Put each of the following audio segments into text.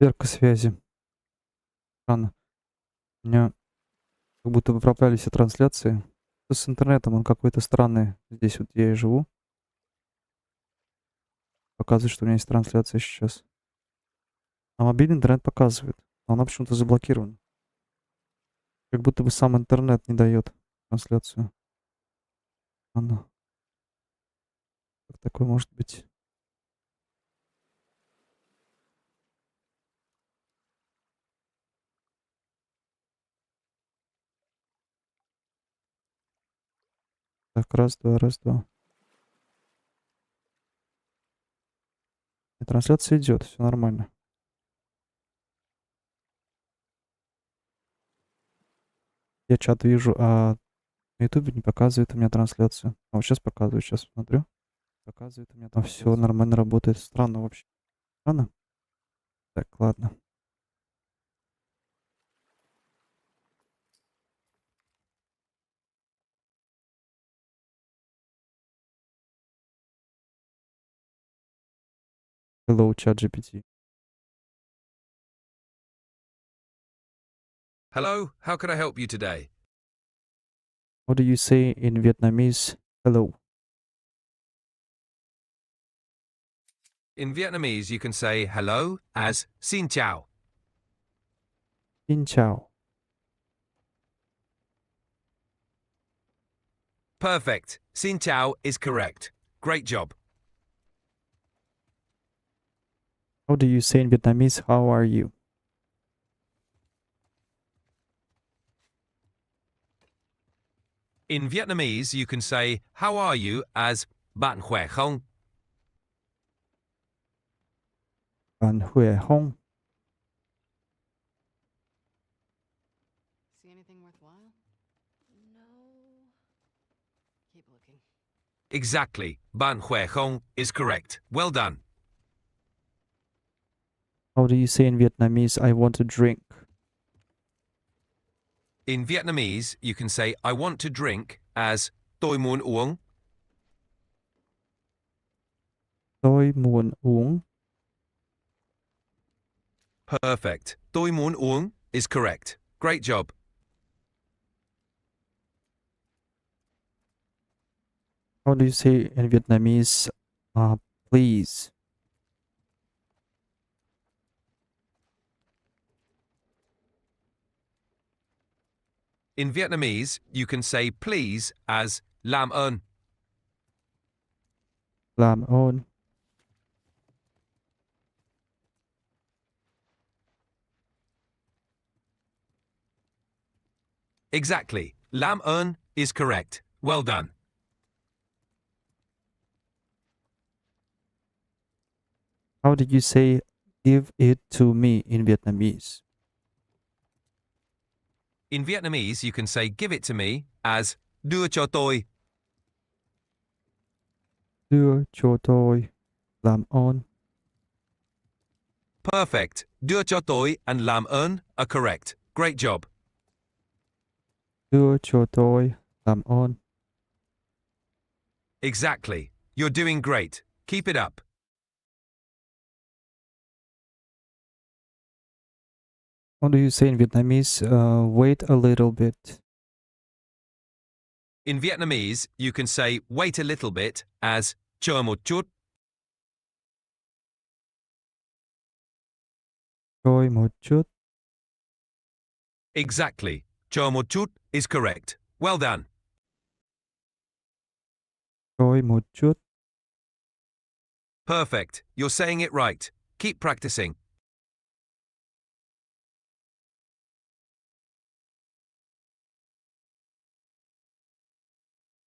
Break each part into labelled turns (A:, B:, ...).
A: Проверка связи. Странно. У меня как будто бы пропали все трансляции. Что с интернетом? Он какой-то странный. Здесь вот я и живу. Показывает, что у меня есть трансляция сейчас. А мобильный интернет показывает. Но она почему-то заблокирована. Как будто бы сам интернет не дает трансляцию. Она. Как такое может быть? Так, раз, два, раз, два. И трансляция идет, все нормально. Я чат вижу, а на ютубе не показывает у меня трансляцию. А вот сейчас показывает, сейчас смотрю. Показывает у меня там все нормально работает. Странно вообще. Странно? Так, ладно. Hello, chat GPT.
B: Hello, how can I help you today?
A: What do you say in Vietnamese? Hello.
B: In Vietnamese, you can say hello as xin chào.
A: Xin chào.
B: Perfect. Xin chào is correct. Great job.
A: How do you say in Vietnamese? How are you?
B: In Vietnamese, you can say how are you as bạn khỏe không?
A: Bạn khỏe không?
C: See anything worthwhile? No. Keep looking.
B: Exactly. Bạn khỏe không is correct. Well done.
A: How do you say in Vietnamese? I want a drink.
B: In Vietnamese, you can say I want to drink as tôi muốn uống.
A: Tôi muốn uống.
B: Perfect. Tôi muốn uống is correct. Great job.
A: How do you say in Vietnamese? Please.
B: In Vietnamese, you can say please as làm ơn.
A: Làm ơn.
B: Exactly. Làm ơn is correct. Well done.
A: How do you say give it to me in Vietnamese?
B: In Vietnamese, you can say give it to me as đưa cho tôi.
A: Đưa cho tôi. Làm ơn.
B: Perfect. Đưa cho tôi and làm ơn are correct. Great job.
A: Đưa cho tôi. Làm ơn.
B: Exactly. You're doing great. Keep it up.
A: How do you say in Vietnamese? Wait a little bit.
B: In Vietnamese, you can say wait a little bit as chờ một chút.
A: Đợi một chút.
B: Exactly. Chờ một chút is correct. Well done.
A: Đợi một chút.
B: Perfect. You're saying it right. Keep practicing.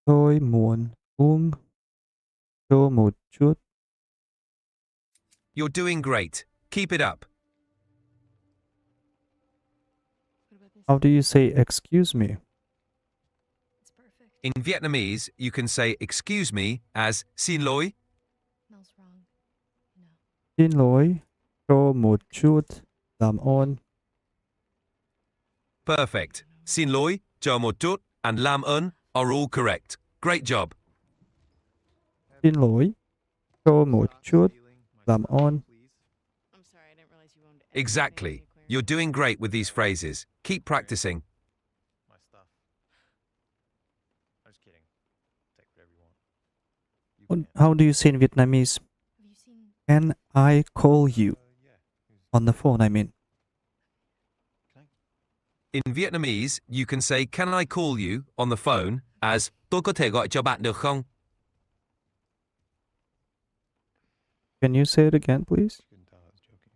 A: Tôi muốn uống cho một chút.
B: You're doing great. Keep it up.
C: What about this?
A: How do you say excuse me?
C: It's perfect.
B: In Vietnamese, you can say excuse me as xin lỗi.
C: Smells wrong. No.
A: Xin lỗi cho một chút. Làm ơn.
B: Perfect. Xin lỗi, chờ một chút, and làm ơn are all correct. Great job.
A: Xin lỗi cho một chút. Làm ơn.
C: I'm sorry, I didn't realize you owned
B: Exactly. You're doing great with these phrases. Keep practicing.
D: My stuff. I'm just kidding. Take whatever you want. You
A: What-
D: can't.
A: How do you say in Vietnamese?
C: Have you seen?
A: Can I call you
D: Yeah.
A: on the phone? I mean,
D: Can I?
B: In Vietnamese, you can say, "Can I call you?" on the phone as "Tôi có thể gọi cho bạn được không?"
A: can you say it again, please?
D: You couldn't tell I was joking.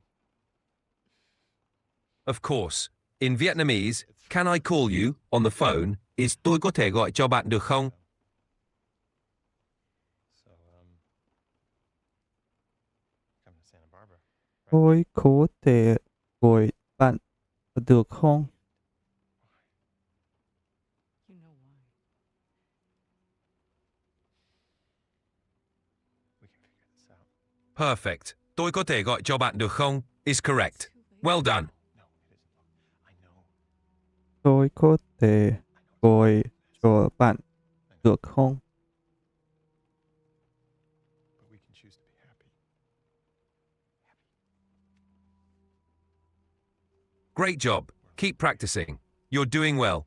B: Of course. In Vietnamese, "Can I call you?" on the phone is "Tôi có thể gọi cho bạn được không?"
D: So, coming to Santa Barbara. Right?
A: Tôi có thể gọi bạn được không?
C: You know why?
D: We can figure this out.
B: Perfect. "Tôi có thể gọi cho bạn được không?" is correct.
C: Too late.
B: Well done.
D: No, it isn't. I know.
A: Tôi có thể gọi cho bạn được không?
D: But we can choose to be happy.
B: Great job. Keep practicing. You're doing well.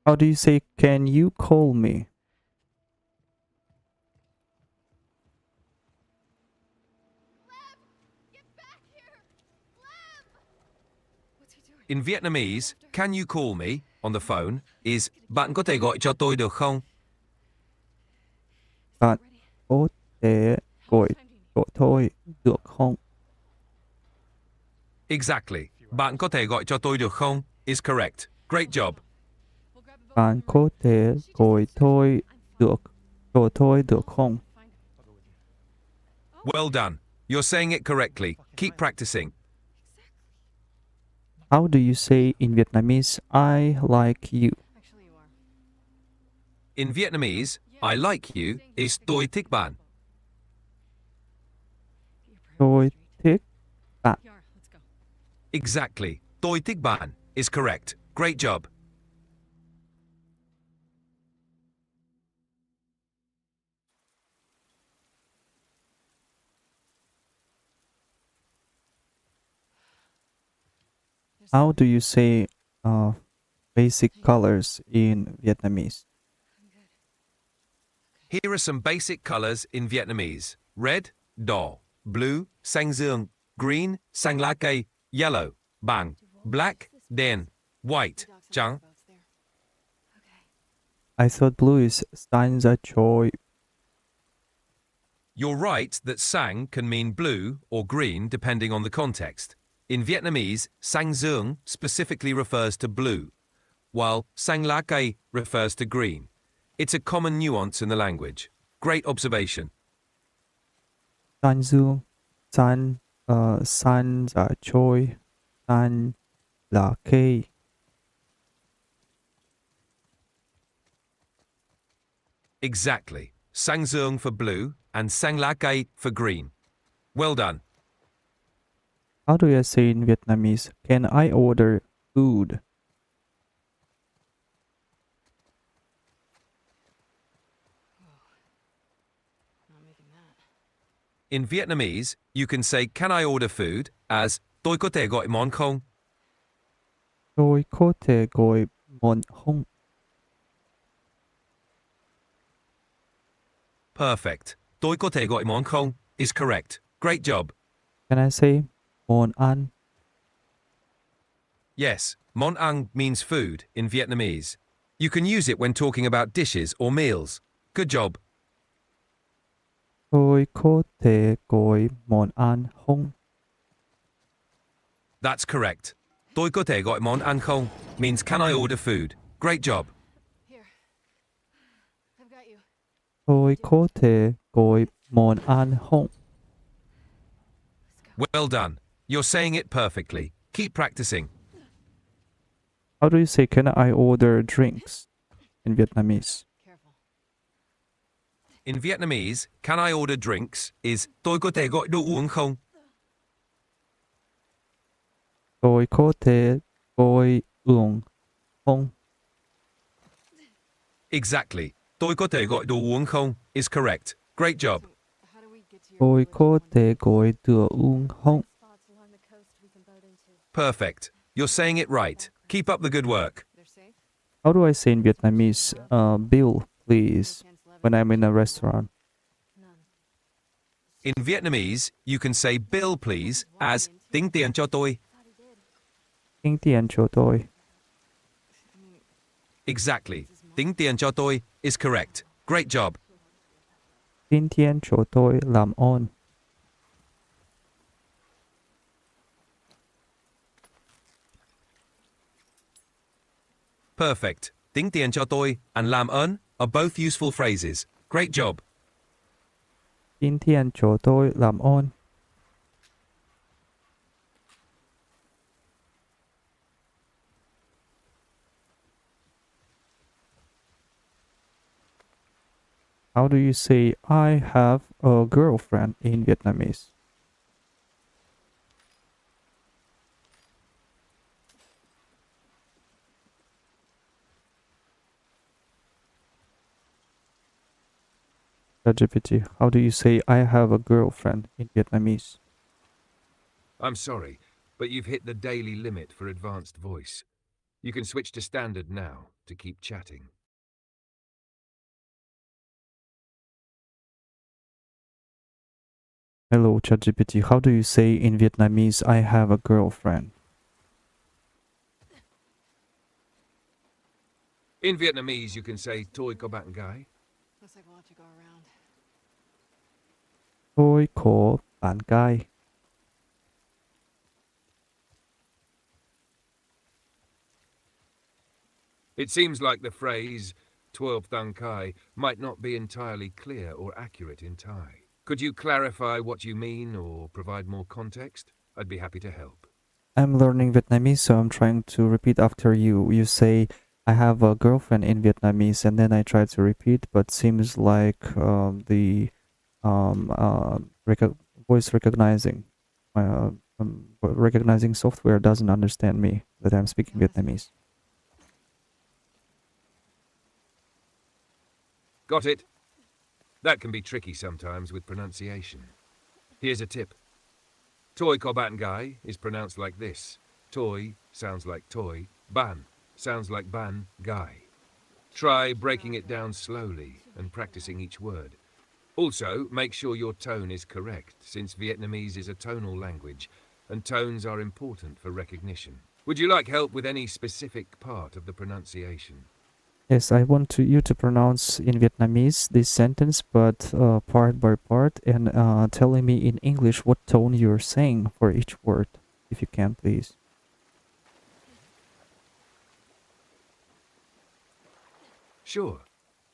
A: How do you say, can you call me?
C: What's he doing?
B: In Vietnamese, "Can you call me?" on the phone is "Bạn có thể gọi cho tôi được không?"
A: Bạn
C: Ready?
A: có thể gọi
C: How much time do you need?
A: cho tôi được không?
B: Exactly. "Bạn có thể gọi cho tôi được không?" is correct. Great job.
C: We'll grab a boat
A: Bạn
C: when we're
A: có
C: ready.
A: thể
C: She just
A: gọi
C: upstairs.
A: tôi
C: I'm fine.
A: được cho tôi được
C: I'll
A: không?
C: find him.
D: I'll go with you.
B: Well done. You're saying it correctly. Keep practicing.
A: How do you say in Vietnamese, I like you?
C: Actually, you are.
B: In Vietnamese, "I like you" is "Tôi thích bạn."
A: Tôi thích bạn.
C: Yara, let's go.
B: Exactly. "Tôi thích bạn" is correct. Great job.
C: There's
A: How do you say basic colors in Vietnamese?
C: I'm good.
B: Here are some basic colors in Vietnamese. Red, đỏ. Blue, xanh dương. Green, xanh lá cây. Yellow, vàng. Black, đen. White,
C: The docks and
B: trắng.
C: boats there. Okay.
A: I thought blue is sign ra joy.
B: You're right that sang can mean blue or green depending on the context. In Vietnamese, xanh dương specifically refers to blue, while xanh lá cây refers to green. It's a common nuance in the language. Great observation.
A: San dương, san ra joy, san là cây.
B: Exactly. Sang dương for blue and sang lá cây for green. Well done.
A: How do I say in Vietnamese, can I order food?
C: Not making that.
B: In Vietnamese, you can say "Can I order food?" as "Tôi có thể gọi món không?"
A: Tôi có thể gọi món không?
B: Perfect. "Tôi có thể gọi món không?" is correct. Great job.
A: Can I say món ăn?
B: Yes, món ăn means food in Vietnamese. You can use it when talking about dishes or meals. Good job.
A: Tôi có thể gọi món ăn không?
B: That's correct. "Tôi có thể gọi món ăn không?" means "Can I order food?" Great job.
C: Here. I've got you.
A: Tôi có thể gọi món ăn không?
B: Well done. You're saying it perfectly. Keep practicing.
A: How do you say, can I order drinks in Vietnamese?
C: Careful.
B: In Vietnamese, "Can I order drinks?" is "Tôi có thể gọi đồ uống không?"
A: Tôi có thể gọi uống không?
B: Exactly. "Tôi có thể gọi đồ uống không?" is correct. Great job.
C: So, how do we get to
A: Tôi có thể gọi được không?
C: Spots along the coast we can boat into.
B: Perfect. You're saying it right. Keep up the good work.
C: They're safe?
A: How do I say in Vietnamese, bill, please, when I'm in a restaurant?
C: None.
B: In Vietnamese, you can say bill please as tính tiền cho tôi.
C: Thought he did.
A: Tính tiền cho tôi.
C: I mean,
B: Exactly. Tính tiền cho tôi is correct. Great job.
A: Tính tiền cho tôi làm ơn.
B: Perfect. Tính tiền cho tôi and làm ơn are both useful phrases. Great job.
A: Tính tiền cho tôi làm ơn. How do you say I have a girlfriend in Vietnamese? GPT, how do you say I have a girlfriend in Vietnamese?
B: I'm sorry, but you've hit the daily limit for advanced voice. You can switch to standard now to keep chatting.
A: Hello, ChatGPT, how do you say in Vietnamese I have a girlfriend?
B: In Vietnamese, you can say tôi có bạn gái.
C: looks like we'll have to go around.
A: Tôi có bạn gái.
B: It seems like the phrase 12 Thang Kai might not be entirely clear or accurate in Thai. Could you clarify what you mean or provide more context? I'd be happy to help.
A: I'm learning Vietnamese, so I'm trying to repeat after you. You say, I have a girlfriend in Vietnamese, and then I try to repeat, but seems like the voice recognizing software doesn't understand me, that I'm speaking Vietnamese.
B: Got it? That can be tricky sometimes with pronunciation. Here's a tip. Toi ko bạn gái is pronounced like this. Toi sounds like toy. Ban sounds like ban guy. Try breaking it down slowly and practicing each word. Also, make sure your tone is correct, since Vietnamese is a tonal language, and tones are important for recognition. Would you like help with any specific part of the pronunciation?
A: Yes, I want you to pronounce in Vietnamese this sentence, but part by part, and telling me in English what tone you're saying for each word, if you can, please.
B: Sure.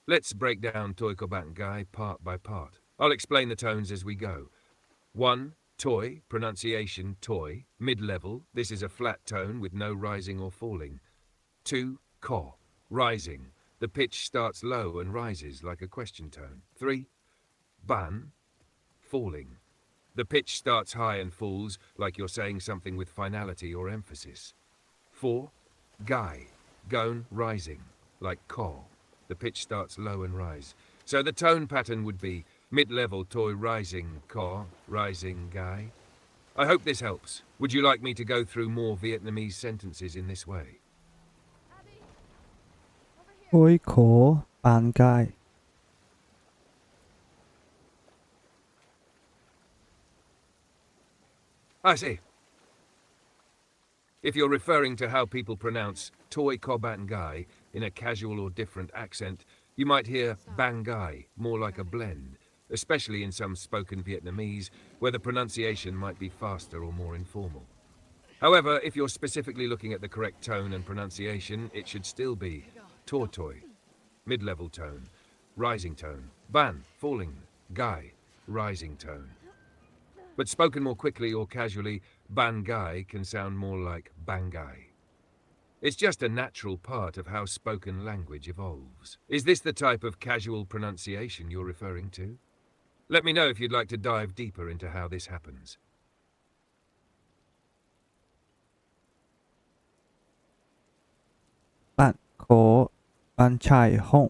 B: Let's break down Toi ko bạn gái part by part. I'll explain the tones as we go. 1. Toi, pronunciation toy, mid-level. This is a flat tone with no rising or falling. 2. Ko, rising. The pitch starts low and rises like a question tone. 3. Ban, falling. The pitch starts high and falls like you're saying something with finality or emphasis. 4. Gai, gon, rising, like ko. The pitch starts low and rise. So the tone pattern would be mid-level toy rising ko, rising gai. I hope this helps. Would you like me to go through more Vietnamese sentences in this way?
A: Tôi có bạn gái.
B: I see. If you're referring to how people pronounce Toi ko ban gai in a casual or different accent, you might hear bang gai, more like a blend, especially in some spoken Vietnamese, where the pronunciation might be faster or more informal. However, if you're specifically looking at the correct tone and pronunciation, it should still be tortoy, mid-level tone, rising tone, ban, falling, gai, rising tone. But spoken more quickly or casually, bangai can sound more like bangai. It's just a natural part of how spoken language evolves. Is this the type of casual pronunciation you're referring to? Let me know if you'd like to dive deeper into how this happens.
A: Bạn có bạn trai không?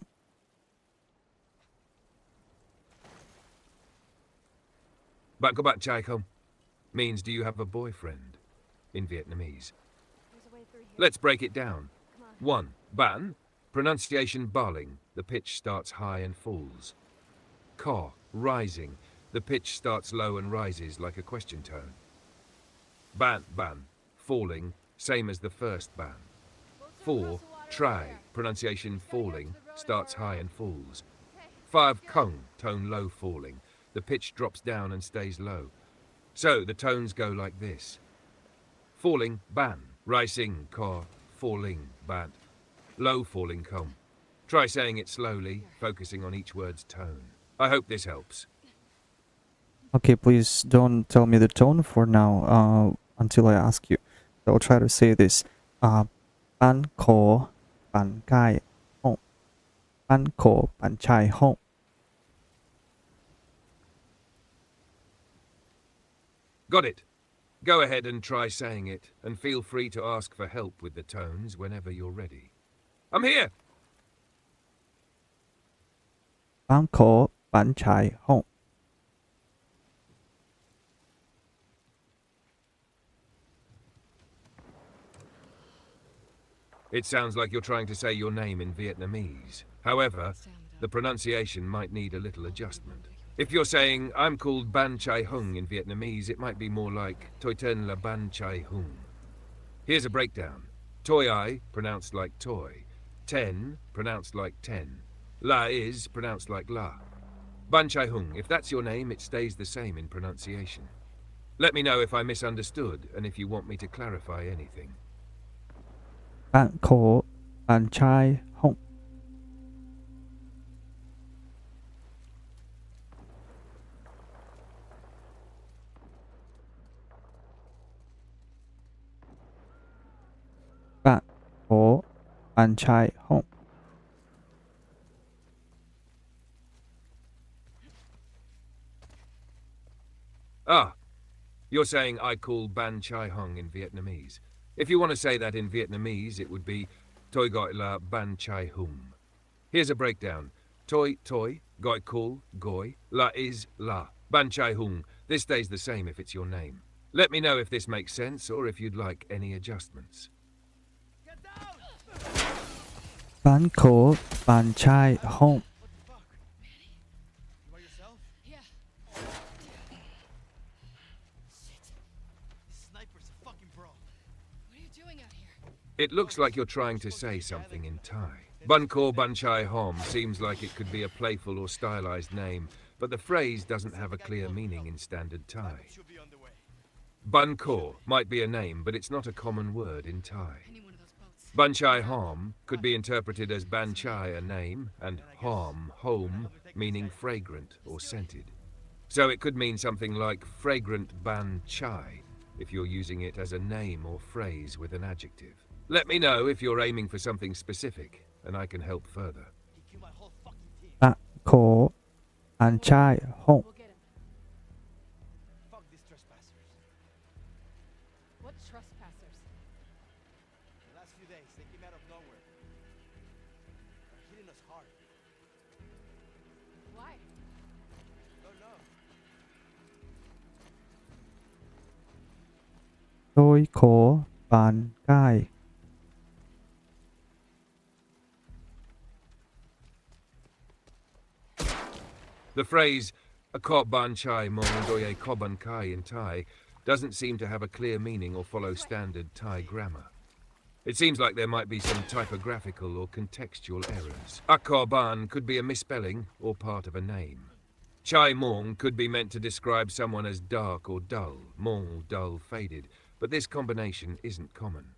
B: Bạn có bạn trai không? Means do you have a boyfriend in Vietnamese.
C: There's a way through here.
B: Let's break it down.
C: Come on.
B: 1. Ban. Pronunciation barling. The pitch starts high and falls. Ka. Rising. The pitch starts low and rises like a question tone. Ban. Falling. Same as the first ban. 4. Try. Pronunciation falling. Starts high and falls. 5. Kung. Tone low falling. The pitch drops down and stays low. So the tones go like this. Falling, ban. Rising, ka. Falling, ban. Low falling, kung. Try saying it slowly, focusing on each word's tone. I hope this helps.
A: Okay, please don't tell me the tone for now until I ask you. So I'll try to say this. Ban ko ban kai hong. Ban ko ban chai hong.
B: Got it. Go ahead and try saying it, and feel free to ask for help with the tones whenever you're ready. I'm here!
A: Ban ko ban chai hong.
B: It sounds like you're trying to say your name in Vietnamese. However, the pronunciation might need a little adjustment. If you're saying, I'm called Ban Chai Hung in Vietnamese, it might be more like Toi Ten La Ban Chai Hung. Here's a breakdown. Toi Ai, pronounced like toy. Ten, pronounced like ten. La is pronounced like la. Ban Chai Hung, if that's your name, it stays the same in pronunciation. Let me know if I misunderstood and if you want me to clarify anything.
A: Ban ko ban chai hong. Ban ko ban chai hong.
B: Ah, you're saying I call Ban Chai Hung in Vietnamese. If you want to say that in Vietnamese, it would be Toi gọi là Ban Chai Hung. Here's a breakdown. Toi, gọi call, goi, la is la. Ban Chai Hung. This stays the same if it's your name. Let me know if this makes sense or if you'd like any adjustments.
A: Ban ko ban chai hong.
D: What the fuck? You by yourself?
C: Yeah. Shit.
D: This sniper's a fucking pro.
C: What are you doing out here?
B: It looks like you're trying to say something in Thai. Bun Ko Bun Chai Hom seems like it could be a playful or stylized name, but the phrase doesn't have a clear meaning in standard Thai.
D: Should be underway.
B: Bun Ko might be a name, but it's not a common word in Thai.
C: Any one of those boats.
B: Bun Chai Hom could be interpreted as Ban Chai, a name, and Hom, home, meaning fragrant or scented. So it could mean something like fragrant Ban Chai, if you're using it as a name or phrase with an adjective. Let me know if you're aiming for something specific, and I can help further.
D: He killed my whole fucking team.
A: Ban ko ban chai hong.
C: We'll get him.
D: Fuck these trespassers.
C: What trespassers?
D: The last few days, they came out of nowhere. They're hitting us hard.
C: Why?
D: Don't know.
A: Tôi ko ban kai.
B: The phrase "a ko ban chai mong doye ko ban kai" in Thai doesn't seem to have a clear meaning or follow standard Thai grammar. It seems like there might be some typographical or contextual errors. A ko ban could be a misspelling or part of a name. Chai mong could be meant to describe someone as dark or dull, mong dull faded, but this combination isn't common.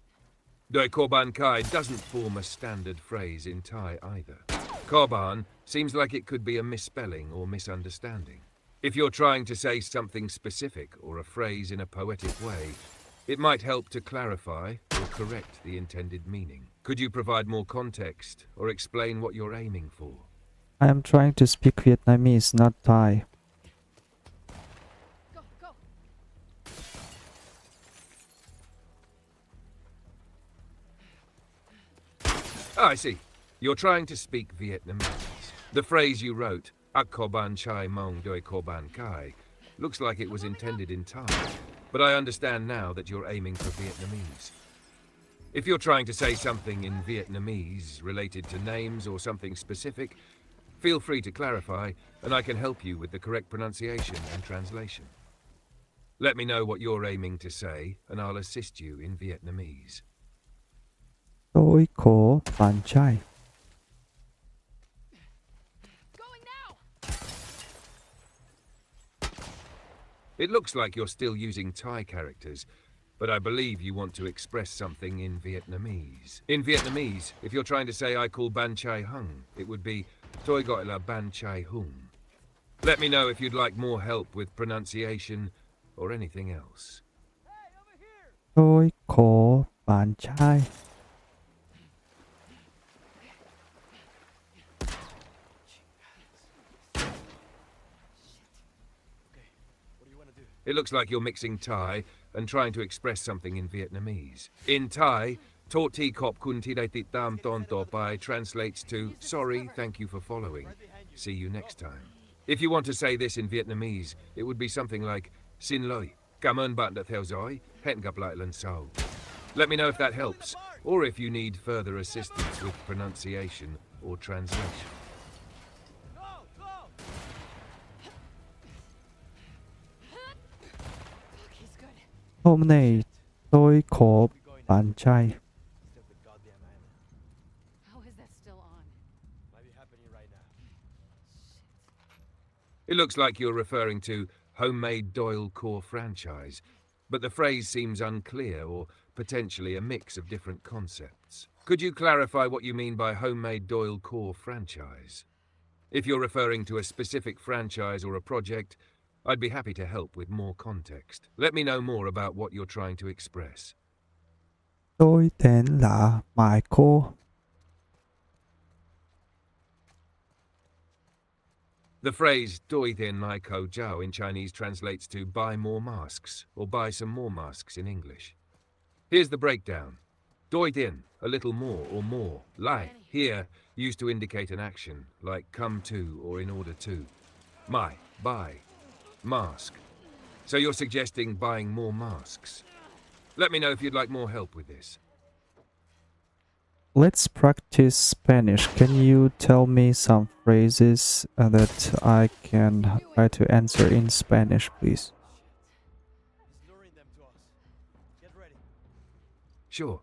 B: Doi ko ban kai doesn't form a standard phrase in Thai either. Korban seems like it could be a misspelling or misunderstanding. If you're trying to say something specific or a phrase in a poetic way, it might help to clarify or correct the intended meaning. Could you provide more context or explain what you're aiming for?
A: I am trying to speak Vietnamese, not Thai.
C: Go, go.
B: Ah, I see. You're trying to speak Vietnamese. The phrase you wrote, "Ak ko ban chai mong doi ko ban kai," looks like it was intended in Thai, but I understand now that you're aiming for Vietnamese. If you're trying to say something in Vietnamese related to names or something specific, feel free to clarify, and I can help you with the correct pronunciation and translation. Let me know what you're aiming to say, and I'll assist you in Vietnamese.
A: Tôi có bạn trai.
C: Going now!
B: It looks like you're still using Thai characters, but I believe you want to express something in Vietnamese. In Vietnamese, if you're trying to say I call Ban Chai Hung, it would be Tôi gọi là Ban Chai Hung. Let me know if you'd like more help with pronunciation or anything else.
A: Tôi có bạn trai.
B: It looks like you're mixing Thai and trying to express something in Vietnamese. In Thai, Tot Ti Kop Kun Ti Dai Ti Tam Ton To Pai translates to sorry, thank you for following. See you next time. If you want to say this in Vietnamese, it would be something like Xin lỗi, cảm ơn bạn đã theo dõi, hẹn gặp lại lần sau. Let me know if that helps, or if you need further assistance with pronunciation or translation.
C: Fuck, he's good.
A: Hôm nay tôi có bạn trai.
D: Stupid goddamn island.
C: How is that still on?
D: Might be happening right now.
B: It looks like you're referring to Homemade Doyle Core franchise, but the phrase seems unclear or potentially a mix of different concepts. Could you clarify what you mean by Homemade Doyle Core franchise? If you're referring to a specific franchise or a project, I'd be happy to help with more context. Let me know more about what you're trying to express.
A: Tôi tên là Michael.
B: The phrase Doi Tien Mai Ko Jiao in Chinese translates to buy more masks or buy some more masks in English. Here's the breakdown. Doi Tien, a little more or more. Lai, here, used to indicate an action, like come to or in order to. Mai, buy. Mask. So you're suggesting buying more masks. Let me know if you'd like more help with this.
A: Let's practice Spanish. Can you tell me some phrases that I can try to answer in Spanish, please?
D: He's luring them to us. Get ready.
B: Sure.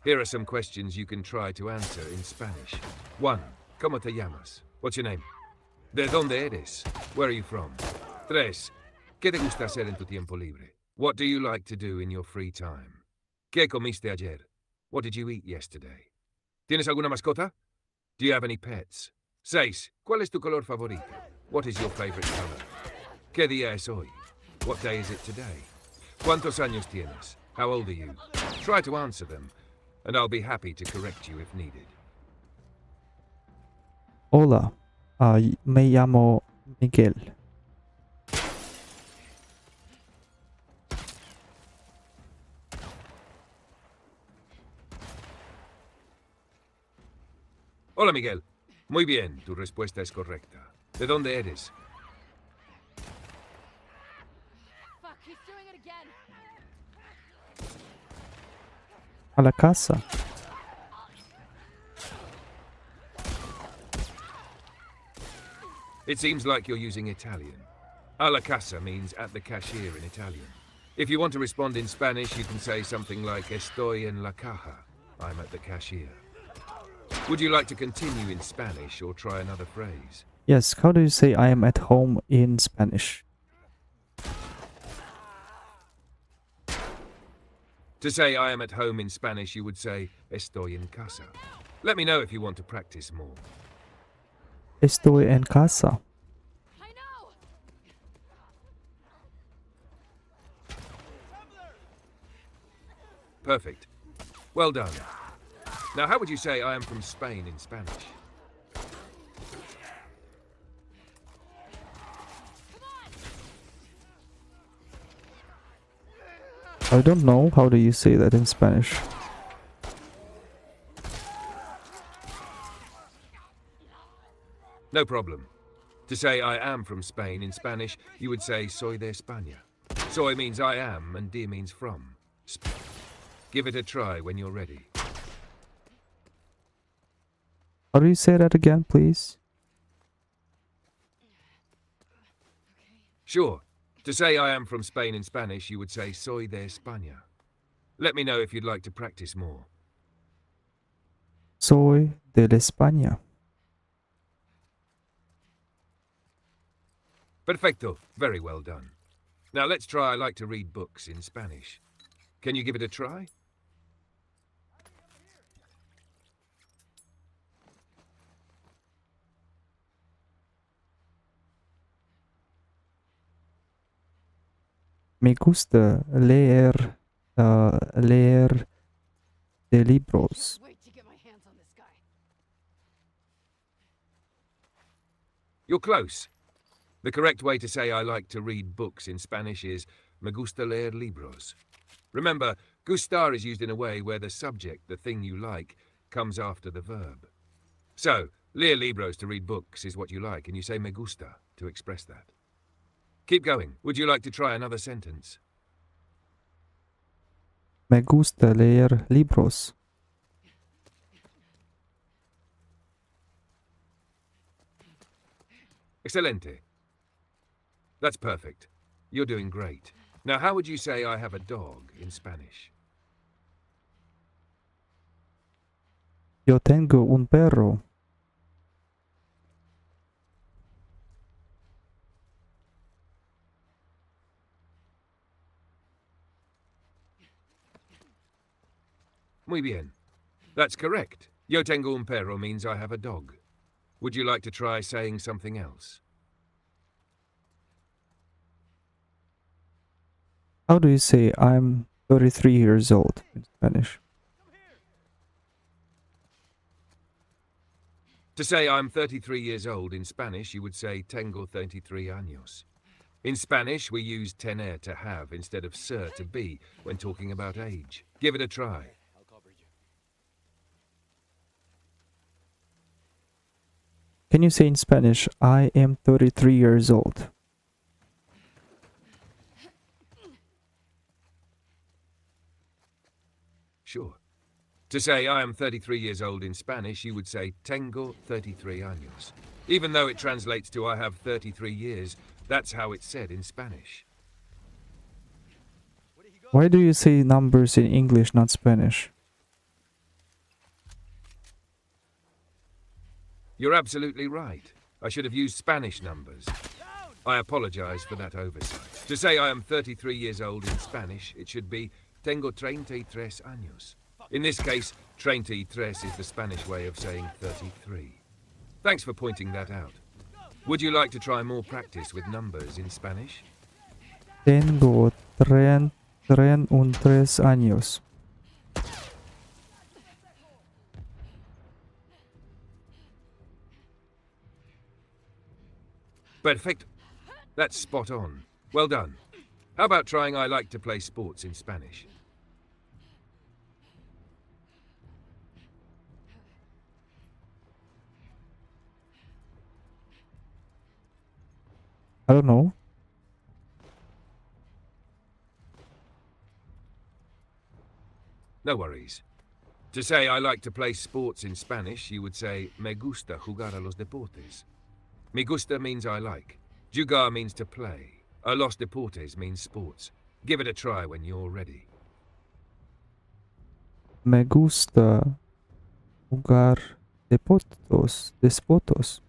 B: Here are some questions you can try to answer in Spanish. 1. ¿Cómo te llamas? What's your name? ¿De dónde eres? Where are you from? 3. ¿Qué te gusta hacer en tu tiempo libre? What do you like to do in your free time? ¿Qué comiste ayer? What did you eat yesterday? ¿Tienes alguna mascota? Do you have any pets? 6. ¿Cuál es tu color favorito? What is your favorite color? ¿Qué día es hoy? What day is it today? ¿Cuántos años tienes? How old are you? Try to answer them, and I'll be happy to correct you if needed.
A: Hola, me llamo Miguel.
B: Hola, Miguel. Muy bien, tu respuesta es correcta. ¿De dónde eres?
C: Fuck, he's doing it again.
A: A la casa.
B: It seems like you're using Italian. Alla casa means at the cashier in Italian. If you want to respond in Spanish, you can say something like Estoy en la caja. I'm at the cashier. Would you like to continue in Spanish or try another phrase?
A: Yes, how do you say I am at home in Spanish?
B: To say I am at home in Spanish, you would say Estoy en casa. Let me know if you want to practice more.
A: Estoy en casa.
C: I know!
B: Perfect. Well done. Now, how would you say I am from Spain in Spanish?
A: I don't know. How do you say that in Spanish?
B: No problem. To say I am from Spain in Spanish, you would say soy de España. Soy means I am and de means from. Give it a try when you're ready.
A: How do you say that again, please?
B: Sure. To say I am from Spain in Spanish, you would say soy de España. Let me know if you'd like to practice more.
A: Soy de España.
B: Perfecto. Very well done. Now let's try I like to read books in Spanish. Can you give it a try?
A: Me gusta leer, leer de libros.
C: Wait to get my hands on this guy.
B: You're close. The correct way to say I like to read books in Spanish is me gusta leer libros. Remember, gustar is used in a way where the subject, the thing you like, comes after the verb. So, leer libros to read books is what you like, and you say me gusta to express that. Keep going. Would you like to try another sentence?
A: Me gusta leer libros.
B: Excelente. That's perfect. You're doing great. Now, how would you say I have a dog in Spanish?
A: Yo tengo un perro.
B: Muy bien. That's correct. Yo tengo un perro means I have a dog. Would you like to try saying something else?
A: How do you say I'm 33 years old in Spanish?
B: To say I'm 33 years old in Spanish, you would say tengo 33 años. In Spanish, we use tener to have instead of ser to be when talking about age. Give it a try.
A: Can you say in Spanish, I am 33 years old?
B: Sure. To say I am 33 years old in Spanish, you would say tengo 33 años. Even though it translates to I have 33 years, that's how it's said in Spanish.
A: Why do you say numbers in English, not Spanish?
B: You're absolutely right. I should have used Spanish numbers. I apologize for that oversight. To say I am 33 years old in Spanish, it should be tengo 33 años. In this case, 33 is the Spanish way of saying 33. Thanks for pointing that out. Would you like to try more practice with numbers in Spanish?
A: Tengo 33 años.
B: Perfect. That's spot on. Well done. How about trying I like to play sports in Spanish?
A: I don't know.
B: No worries. To say I like to play sports in Spanish, you would say me gusta jugar a los deportes. Me gusta means I like. Jugar means to play. A los deportes means sports. Give it a try when you're ready.
A: Me gusta jugar deportes.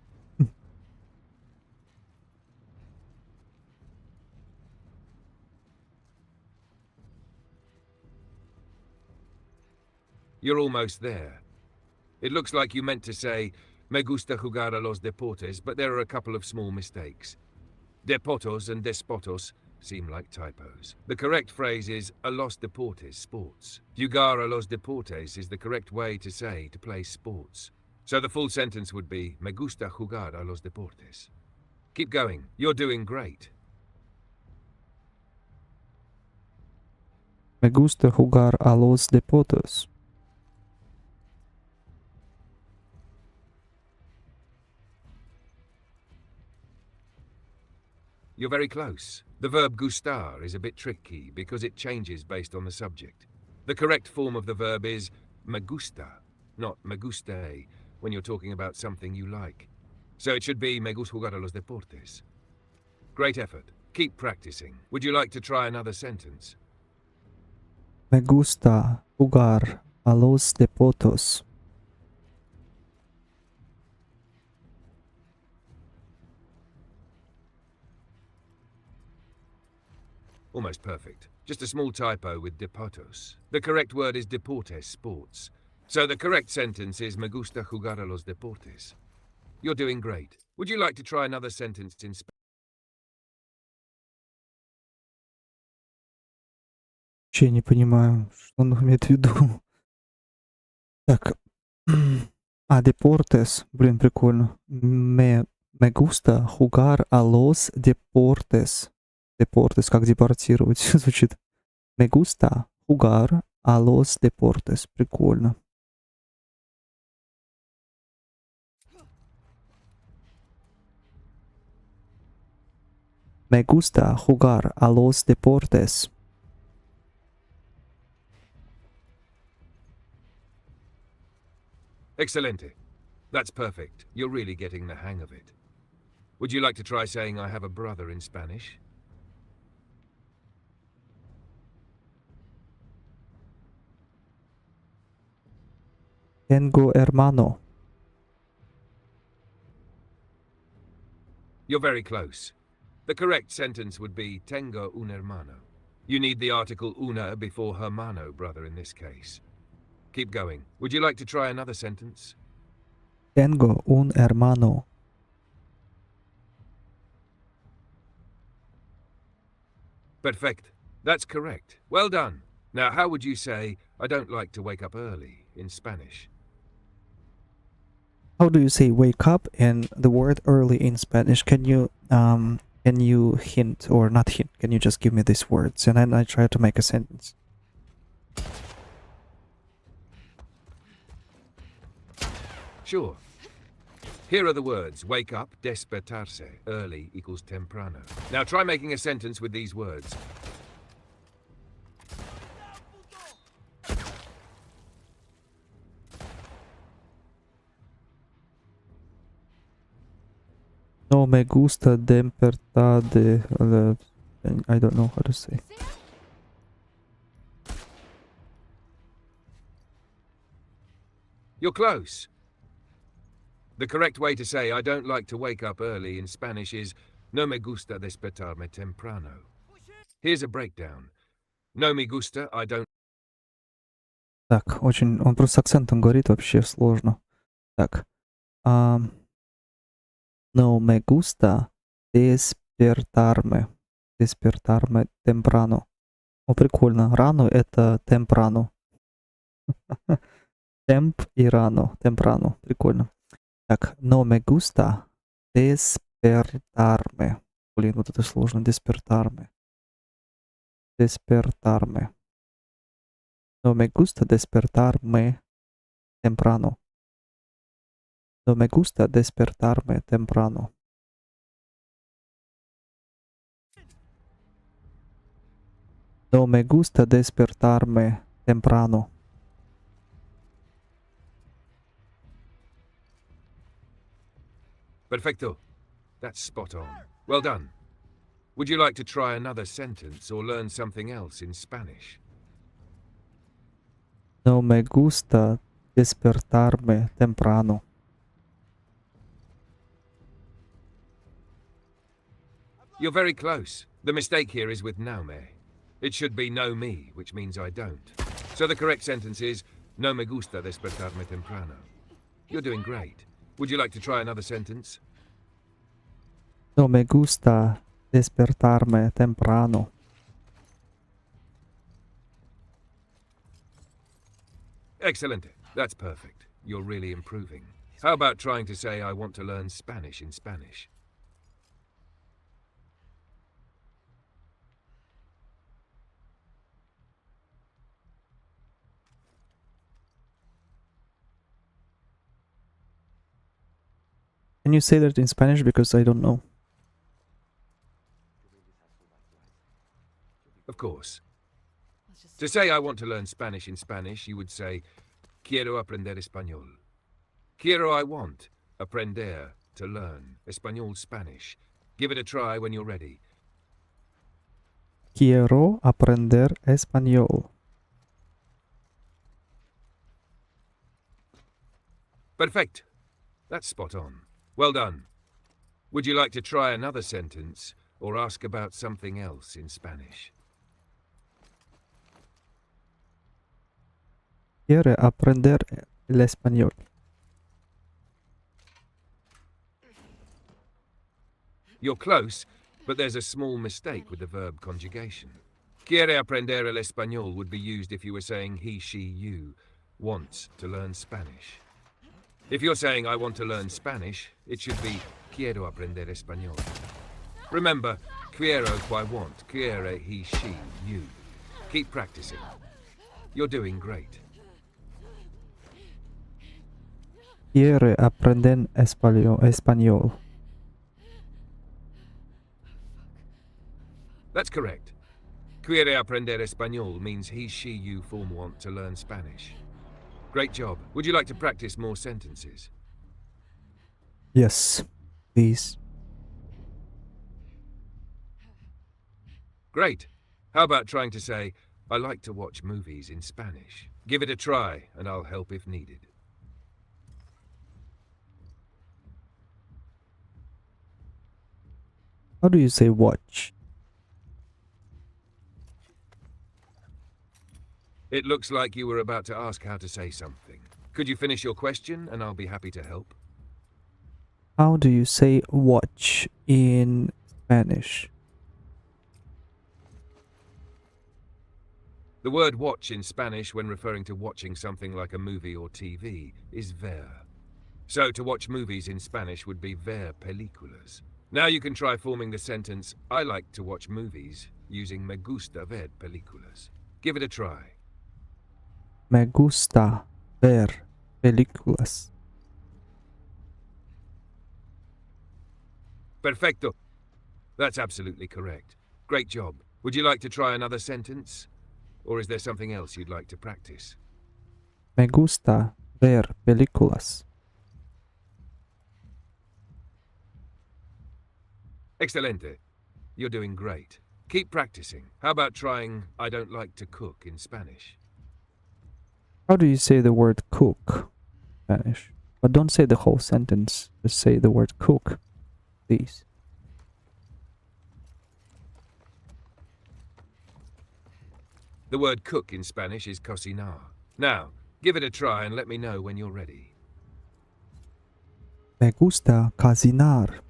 B: You're almost there. It looks like you meant to say me gusta jugar a los deportes, but there are a couple of small mistakes. Deportos and despotos seem like typos. The correct phrase is a los deportes, sports. Jugar a los deportes is the correct way to say to play sports. So the full sentence would be me gusta jugar a los deportes. Keep going. You're doing great.
A: Me gusta jugar a los deportes.
B: You're very close. The verb gustar is a bit tricky because it changes based on the subject. The correct form of the verb is me gusta, not me guste, when you're talking about something you like. So it should be me gusta jugar a los deportes. Great effort. Keep practicing. Would you like to try another sentence?
A: Me gusta jugar a los deportes.
B: Almost perfect. Just a small typo with deportos. The correct word is deportes, sports. So the correct sentence is me gusta jugar a los deportes. You're doing great. Would you like to try another sentence in Spanish?
A: Вообще не понимаю, что он имеет в виду. Так. Deportes. Блин, прикольно. Me gusta jugar a los deportes. Deportes, как депортировать, звучит. Me gusta jugar a los deportes. Прикольно. Me gusta jugar a los deportes.
B: Excelente. That's perfect. You're really getting the hang of it. Would you like to try saying I have a brother in Spanish?
A: Tengo hermano.
B: You're very close. The correct sentence would be tengo un hermano. You need the article una before hermano, brother, in this case. Keep going. Would you like to try another sentence?
A: Tengo un hermano.
B: Perfect. That's correct. Well done. Now, how would you say, I don't like to wake up early in Spanish?
A: How do you say wake up and the word early in Spanish? Can you hint or not hint? Can you just give me these words and then I try to make a sentence?
B: Sure. Here are the words. Wake up, despertarse. Early equals temprano. Now try making a sentence with these words.
A: No me gusta despertade. I don't know how to say.
B: You're close. The correct way to say I don't like to wake up early in Spanish is no me gusta despertarme temprano. Here's a breakdown. No me gusta, I don't.
A: Так, очень... Он просто с акцентом говорит, вообще сложно. Так. No me gusta despertarme. Despertarme temprano. О, прикольно. Рано это temprano. Темп и рано. Temprano. Прикольно. Так, no me gusta despertarme. Блин, вот это сложно. Despertarme. Despertarme. No me gusta despertarme temprano. No me gusta despertarme temprano. No me gusta despertarme temprano.
B: Perfecto. That's spot on. Well done. Would you like to try another sentence or learn something else in Spanish?
A: No me gusta despertarme temprano.
B: You're very close. The mistake here is with no me. It should be no me, which means I don't. So the correct sentence is no me gusta despertarme temprano. You're doing great. Would you like to try another sentence?
A: No me gusta despertarme temprano.
B: Excellent. That's perfect. You're really improving. How about trying to say I want to learn Spanish in Spanish?
A: Can you say that in Spanish because I don't know?
B: Of course.
C: Let's just
B: To say I want to learn Spanish in Spanish, you would say, quiero aprender español. Quiero I want, aprender, to learn, español Spanish. Give it a try when you're ready.
A: Quiero aprender español.
B: Perfect. That's spot on. Well done. Would you like to try another sentence or ask about something else in Spanish?
A: Quiere aprender el español.
B: You're close, but there's a small mistake with the verb conjugation. Quiere aprender el español would be used if you were saying he, she, you wants to learn Spanish. If you're saying I want to learn Spanish, it should be quiero aprender español. Remember, quiero I want, quiere he, she, you. Keep practicing. You're doing great.
A: Quiere aprender español.
B: That's correct. Quiere aprender español means he, she, you form want to learn Spanish. Great job. Would you like to practice more sentences?
A: Yes, please.
B: Great. How about trying to say, I like to watch movies in Spanish? Give it a try, and I'll help if needed.
A: How do you say watch?
B: It looks like you were about to ask how to say something. Could you finish your question, and I'll be happy to help?
A: How do you say watch in Spanish?
B: The word watch in Spanish when referring to watching something like a movie or TV is ver. So to watch movies in Spanish would be ver películas. Now you can try forming the sentence, I like to watch movies, using me gusta ver películas. Give it a try.
A: Me gusta ver películas.
B: Perfecto. That's absolutely correct. Great job. Would you like to try another sentence? Or is there something else you'd like to practice?
A: Me gusta ver películas.
B: Excelente. You're doing great. Keep practicing. How about trying I don't like to cook in Spanish?
A: How do you say the word cook in Spanish? But don't say the whole sentence. Just say the word cook, please.
B: The word cook in Spanish is cocinar. Now, give it a try and let me know when you're ready.
A: Me gusta cocinar.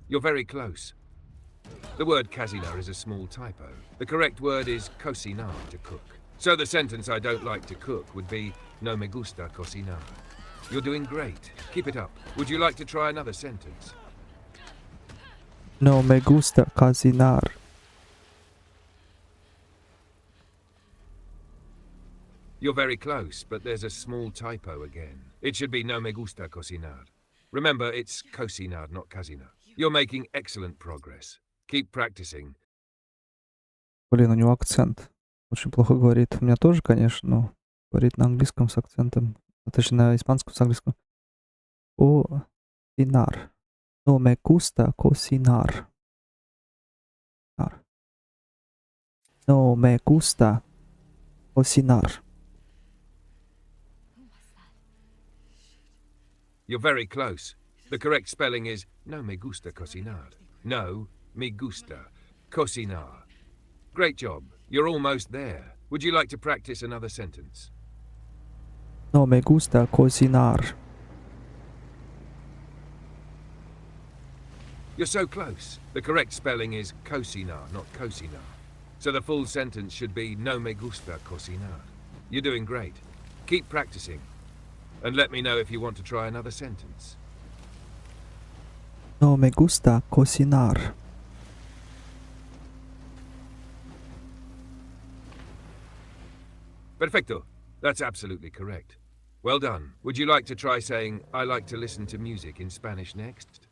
B: You're very close. The word cocinar is a small typo. The correct word is cocinar, to cook. So the sentence I don't like to cook would be no me gusta cocinar. You're doing great. Keep it up. Would you like to try another sentence?
A: No me gusta cocinar.
B: You're very close, but there's a small typo again. It should be no me gusta cocinar. Remember, it's cocinar, not cocinar. You're making excellent progress. Keep practicing.
A: Блин, у него акцент. Очень плохо говорит. У меня тоже, конечно, но говорит на английском с акцентом. А точнее, на испанском с английском. Cocinar. No me gusta cocinar. No me gusta cocinar.
B: You're very close. The correct spelling is no me gusta cocinar. No, me gusta cocinar. Great job. You're almost there. Would you like to practice another sentence?
A: No me gusta cocinar.
B: You're so close. The correct spelling is cocinar, not cocinar. So the full sentence should be no me gusta cocinar. You're doing great. Keep practicing. And let me know if you want to try another sentence.
A: No me gusta cocinar.
B: Perfecto. That's absolutely correct. Well done. Would you like to try saying, I like to listen to music in Spanish next?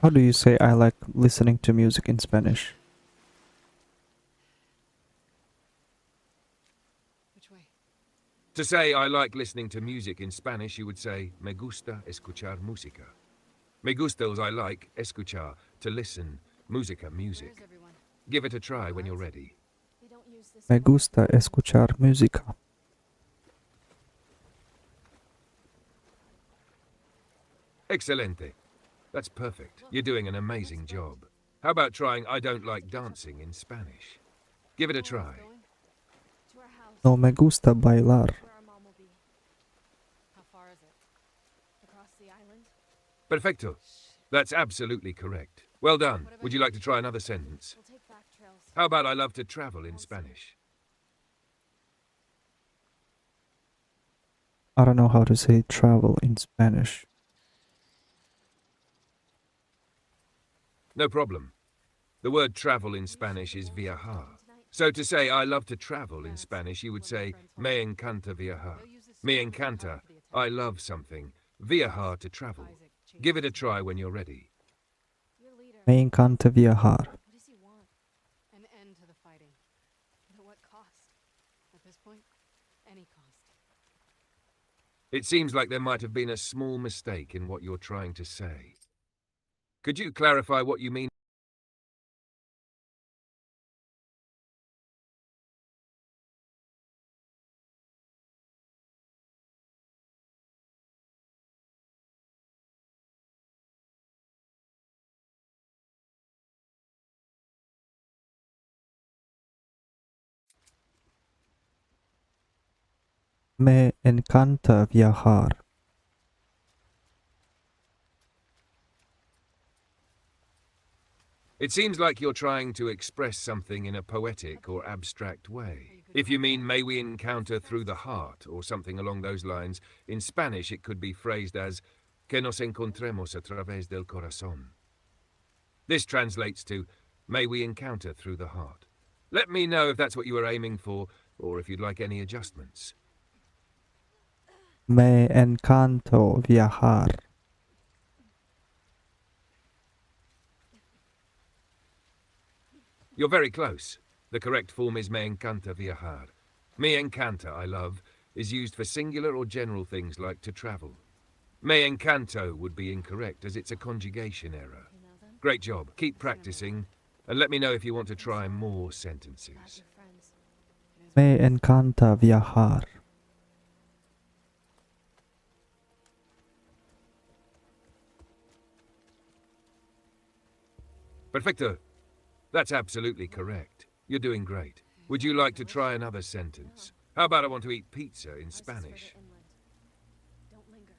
A: How do you say I like listening to music in Spanish?
C: Which way?
B: To say I like listening to music in Spanish, you would say me gusta escuchar música. Me gusta is I like, escuchar, to listen, música, music.
C: Where's everyone?
B: Give it a try when you're ready.
C: They don't use this.
A: Me gusta escuchar música.
B: Excelente. That's perfect. You're doing an amazing job. How about trying I don't like dancing in Spanish? Give it a try.
C: Going? To our house.
A: No me gusta bailar.
C: Where our mom will be. How far is it? Across the island?
B: Perfecto. That's absolutely correct. Well done. Would you like to try another sentence?
C: We'll take back trails.
B: How about I love to travel in Spanish?
A: I don't know how to say travel in Spanish.
B: No problem. The word travel in Spanish is viajar. So to say I love to travel in Spanish, you would say me encanta viajar. Me encanta, I love something. Viajar, to travel. Give it a try when you're ready.
C: Your leader.
A: Me encanta viajar.
C: What does he want? An end to the fighting. But at what cost? At this point, any cost.
B: It seems like there might have been a small mistake in what you're trying to say. Could you clarify what you mean?
A: Me encanta viajar.
B: It seems like you're trying to express something in a poetic or abstract way. If you mean may we encounter through the heart or something along those lines, in Spanish it could be phrased as que nos encontremos a través del corazón. This translates to may we encounter through the heart. Let me know if that's what you were aiming for or if you'd like any adjustments.
A: Me encanto viajar.
B: You're very close. The correct form is me encanta viajar. Me encanta, I love, is used for singular or general things like to travel. Me encanto would be incorrect as it's a conjugation error. Great job. Keep practicing and let me know if you want to try more sentences.
C: Friends.
A: Me encanta viajar.
B: Perfecto. That's absolutely correct. You're doing great. Would you like to try another sentence? How about I want to eat pizza in Spanish?
C: Don't linger.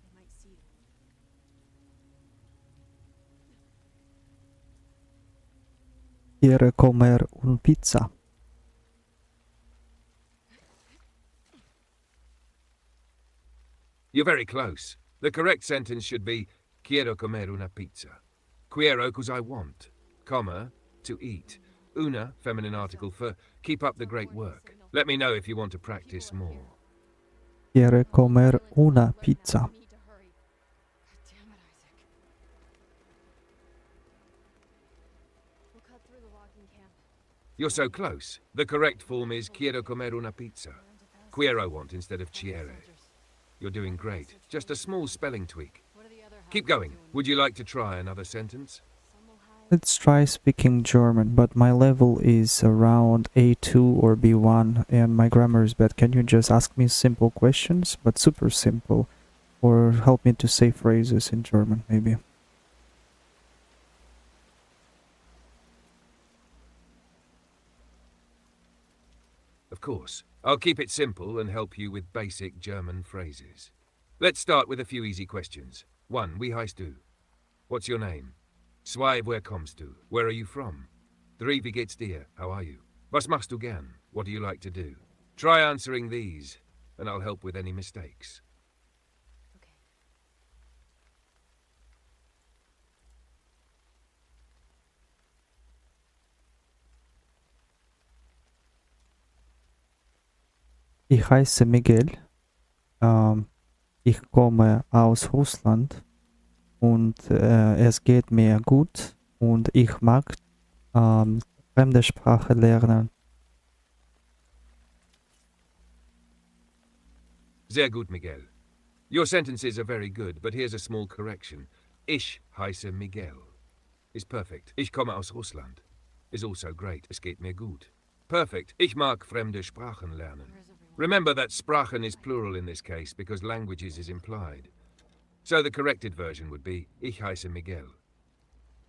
C: They might see you.
A: Quiere comer un pizza.
B: You're very close. The correct sentence should be quiero comer una pizza. Quiero because I want. Comma, to eat. Una, feminine article for keep up the great work. Let me know if you want to practice more.
A: Quiere comer una pizza.
C: Need to hurry. God damn it, Isaac. We'll cut through the logging camp.
B: You're so close. The correct form is quiero comer una pizza. Quiero want instead of chiere. You're doing great. Just a small spelling tweak.
C: What are the other
B: Keep
C: houses
B: going.
C: doing?
B: Would you like to try another sentence?
C: Some will hide.
A: Let's try speaking German, but my level is around A2 or B1 and my grammar is bad. Can you just ask me simple questions, but super simple, or help me to say phrases in German maybe?
B: Of course. I'll keep it simple and help you with basic German phrases. Let's start with a few easy questions. 1. Wie heißt du? What's your name? 2. Woher kommst du? Where are you from? 3. Wie geht's dir? How are you? Was machst du gern? What do you like to do? Try answering these, and I'll help with any mistakes.
C: Okay.
A: Ich heiße Miguel. Ich komme aus Russland. und es geht mir gut und ich mag fremde Sprache lernen.
B: Sehr gut, Miguel. Your sentences are very good, but here's a small correction. Ich heiße Miguel is perfect. Ich komme aus Russland is also great. Es geht mir gut. Perfect. Ich mag fremde Sprachen lernen.
C: Where is everyone?
B: Remember that Sprachen is plural in this case because languages is implied. So the corrected version would be Ich heiße Miguel.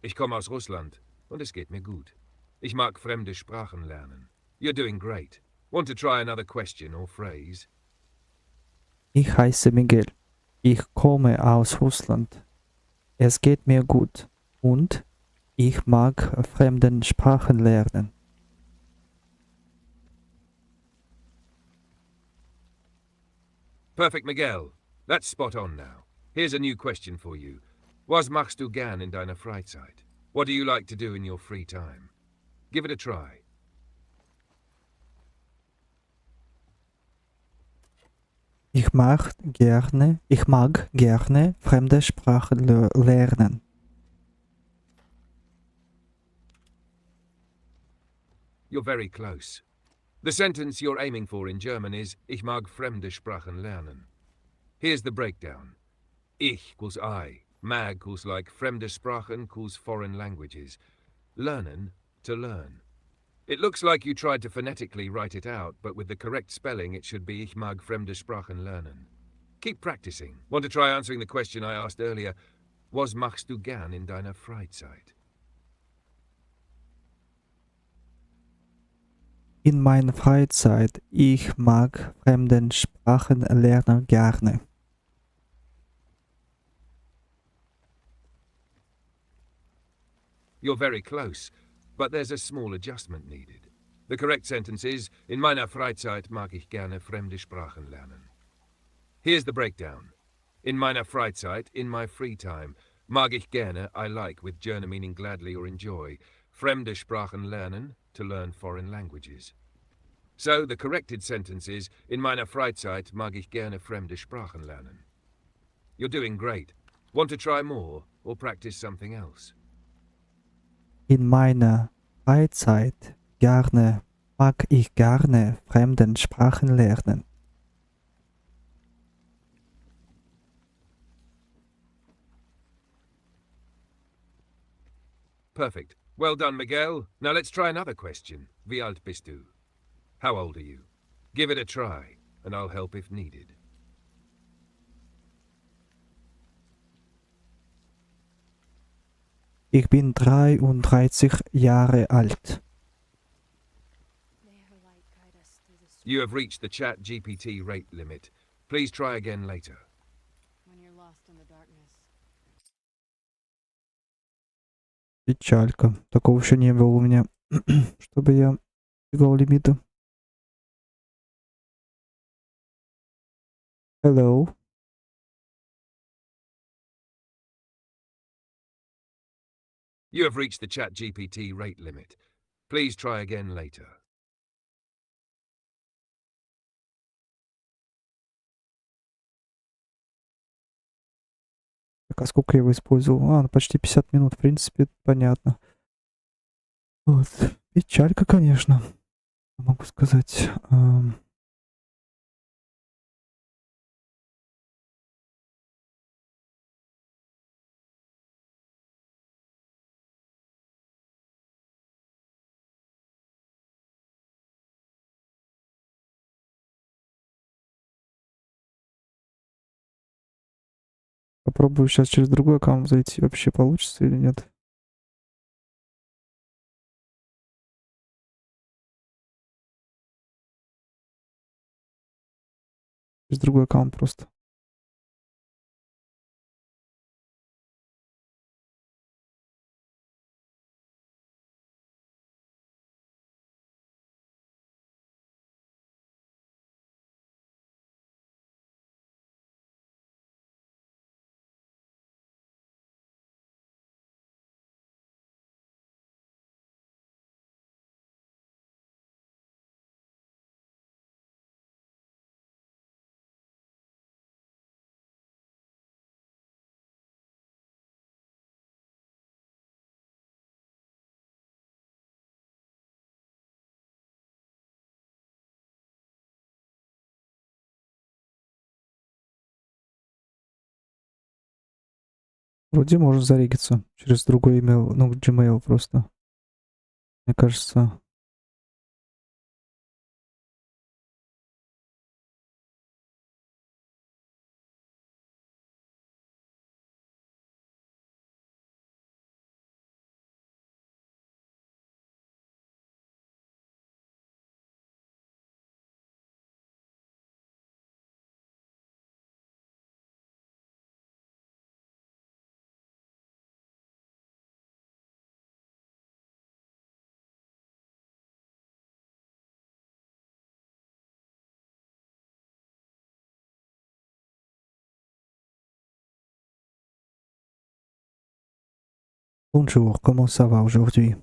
B: Ich komme aus Russland und es geht mir gut. Ich mag fremde Sprachen lernen. You're doing great. Want to try another question or phrase?
A: Ich heiße Miguel. Ich komme aus Russland. Es geht mir gut. Und ich mag fremden Sprachen lernen.
B: Perfect, Miguel. That's spot on now. Here's a new question for you. Was machst du gern in deiner Freizeit? What do you like to do in your free time? Give it a try.
A: Ich mag gerne fremde Sprachen lernen.
B: You're very close. The sentence you're aiming for in German is Ich mag fremde Sprachen lernen. Here's the breakdown. Ich equals I. Mag equals like fremde Sprachen equals foreign languages. Lernen, to learn. It looks like you tried to phonetically write it out, but with the correct spelling it should be Ich mag fremde Sprachen lernen. Keep practicing. Want to try answering the question I asked earlier? Was machst du gern in deiner Freizeit?
A: In meiner Freizeit, ich mag fremden Sprachen lernen gerne.
B: You're very close, but there's a small adjustment needed. The correct sentence is In meiner Freizeit mag ich gerne fremde Sprachen lernen. Here's the breakdown. In meiner Freizeit, in my free time, mag ich gerne, I like, with gerne meaning gladly or enjoy, fremde Sprachen lernen, to learn foreign languages. So the corrected sentence is In meiner Freizeit mag ich gerne fremde Sprachen lernen. You're doing great. Want to try more or practice something else?
A: In meiner Freizeit mag ich gerne fremden Sprachen lernen.
B: Perfect. Well done, Miguel. Now let's try another question. Wie alt bist du? How old are you? Give it a try, and I'll help if needed.
A: Ich bin 33 Jahre alt.
C: May her light guide us through the storm
B: You have reached the chat GPT rate limit. Please try again later.
C: when you're lost in the darkness.
A: Печалька. Такого еще не было у меня, чтобы я достигал лимита. Hello.
B: You have reached the chat GPT rate limit. Please try again later.
A: Так, а сколько я его использовал? Ну, почти 50 минут. В принципе, понятно. Вот. Печалька, конечно. Могу сказать. Попробую сейчас через другой аккаунт зайти. Вообще получится или нет? Через другой аккаунт просто. Вроде можно зарегиться через другой email, ну, Gmail просто. Мне кажется. Bonjour, comment ça va aujourd'hui?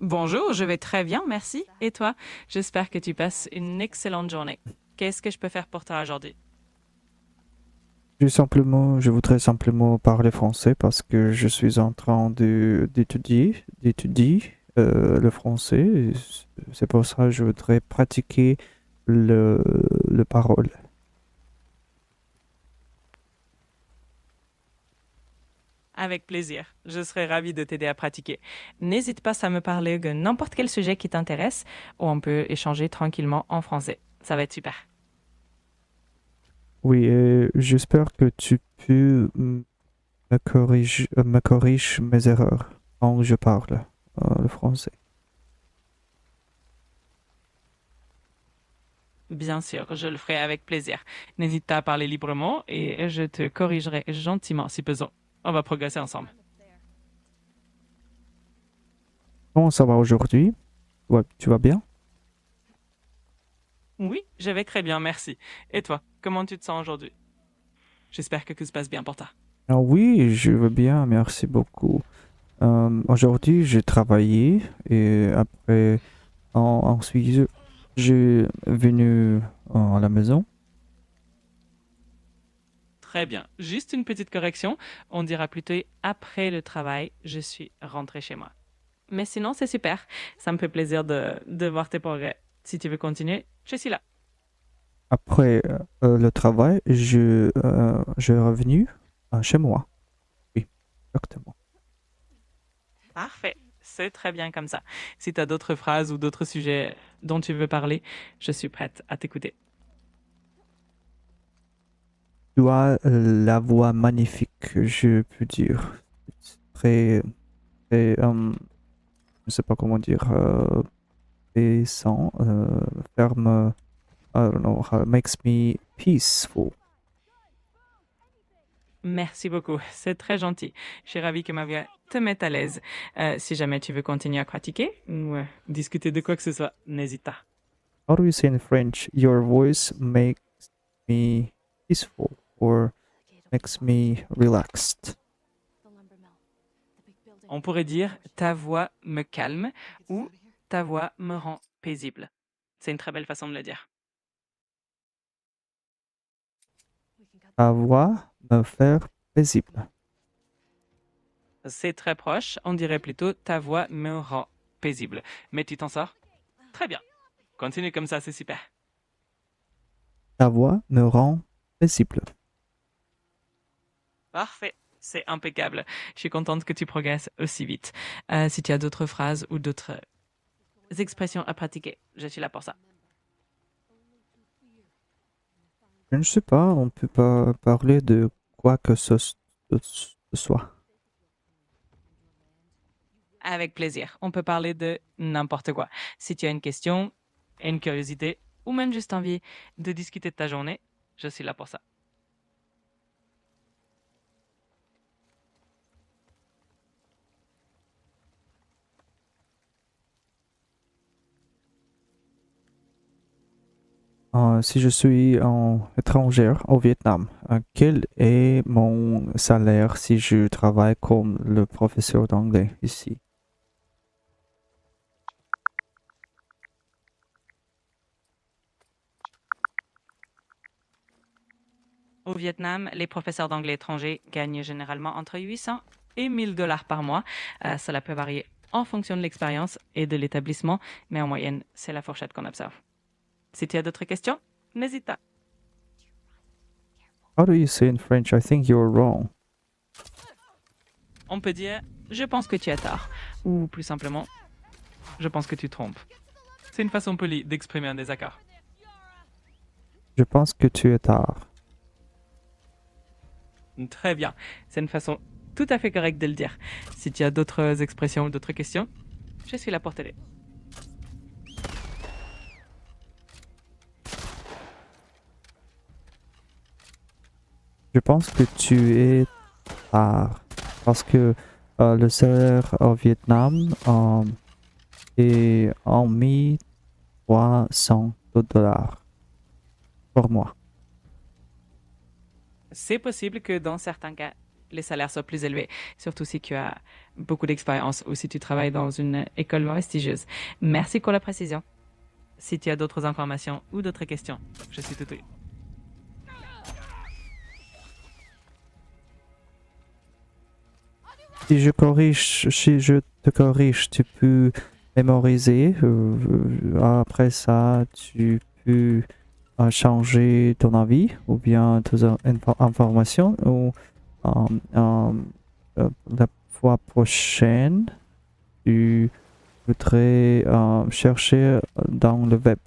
E: Bonjour, je vais très bien, merci. Et toi? J'espère que tu passes une excellente journée. Qu'est-ce que je peux faire pour toi aujourd'hui?
A: Je voudrais simplement parler français parce que je suis en train d'étudier le français. Et c'est pour ça que je voudrais pratiquer le parole.
E: Avec plaisir. Je serai ravie de t'aider à pratiquer. N'hésite pas à me parler de n'importe quel sujet qui t'intéresse ou on peut échanger tranquillement en français. Ça va être super.
A: Oui, et j'espère que tu peux me corriger mes erreurs quand je parle le français.
E: Bien sûr, je le ferai avec plaisir. N'hésite pas à parler librement et je te corrigerai gentiment si besoin. On va progresser ensemble.
A: Comment ça va aujourd'hui? Ouais, tu vas bien?
E: Oui, je vais très bien, merci. Et toi, comment tu te sens aujourd'hui? J'espère que tout se passe bien pour toi.
A: Ah oui, je veux bien, merci beaucoup. Aujourd'hui, j'ai travaillé et après, ensuite, j'ai venu à la maison.
E: Très bien. Juste une petite correction. On dira plutôt après le travail, je suis rentré chez moi. Mais sinon, c'est super. Ça me fait plaisir de voir tes progrès. Si tu veux continuer, je suis là.
A: Après le travail, je revenu chez moi. Oui, exactement.
E: Parfait. C'est très bien comme ça. Si tu as d'autres phrases ou d'autres sujets dont tu veux parler, je suis prête à t'écouter.
A: Tu as la voix magnifique, je peux dire. Très, très, je sais pas comment dire, paisant, ferme. I don't know how it makes me peaceful.
E: Merci beaucoup. C'est très gentil. Je suis ravie que ma voix te mette à l'aise. Si jamais tu veux continuer à pratiquer ou discuter de quoi que ce soit, n'hésite pas.
A: How do you say in French? Your voice makes me peaceful or makes me relaxed.
E: On pourrait dire ta voix me calme ou ta voix me rend paisible. C'est une très belle façon de le dire.
A: Ta voix me faire paisible.
E: C'est très proche, on dirait plutôt ta voix me rend paisible. Mais tu t'en sors? Très bien. Continue comme ça, c'est super.
A: Ta voix me rend paisible.
E: Parfait. C'est impeccable. Je suis contente que tu progresses aussi vite. Si tu as d'autres phrases ou d'autres expressions à pratiquer, je suis là pour ça.
A: Je ne sais pas, on peut pas parler de quoi que ce soit.
E: Avec plaisir. On peut parler de n'importe quoi. Si tu as une question, une curiosité ou même juste envie de discuter de ta journée, je suis là pour ça.
A: Si je suis en étrangère au Vietnam, quel est mon salaire si je travaille comme le professeur d'anglais ici?
E: Au Vietnam, les professeurs d'anglais étrangers gagnent généralement entre 800 et 1000 $ par mois. Cela peut varier en fonction de l'expérience et de l'établissement, mais en moyenne, c'est la fourchette qu'on observe. Si tu as d'autres questions, n'hésite pas.
A: How do you say in French, I think you're wrong?
E: On peut dire je pense que tu as tort ou plus simplement je pense que tu trompes. C'est une façon polie d'exprimer un désaccord.
A: Je pense que tu es tard.
E: Très bien. C'est une façon tout à fait correcte de le dire. Si tu as d'autres expressions ou d'autres questions, je suis là pour t'aider.
A: Je pense que tu es tard. Parce que le salaire au Vietnam est en 1300 dollars pour mois.
E: C'est possible que dans certains cas, les salaires soient plus élevés, surtout si tu as beaucoup d'expérience ou si tu travailles dans une école prestigieuse. Merci pour la précision. Si tu as d'autres informations ou d'autres questions, je suis tout oui.
A: Si je te corrige, tu peux mémoriser. Après ça, tu peux changer ton avis ou bien tes informations. Ou la fois prochaine, tu voudrais chercher dans le web.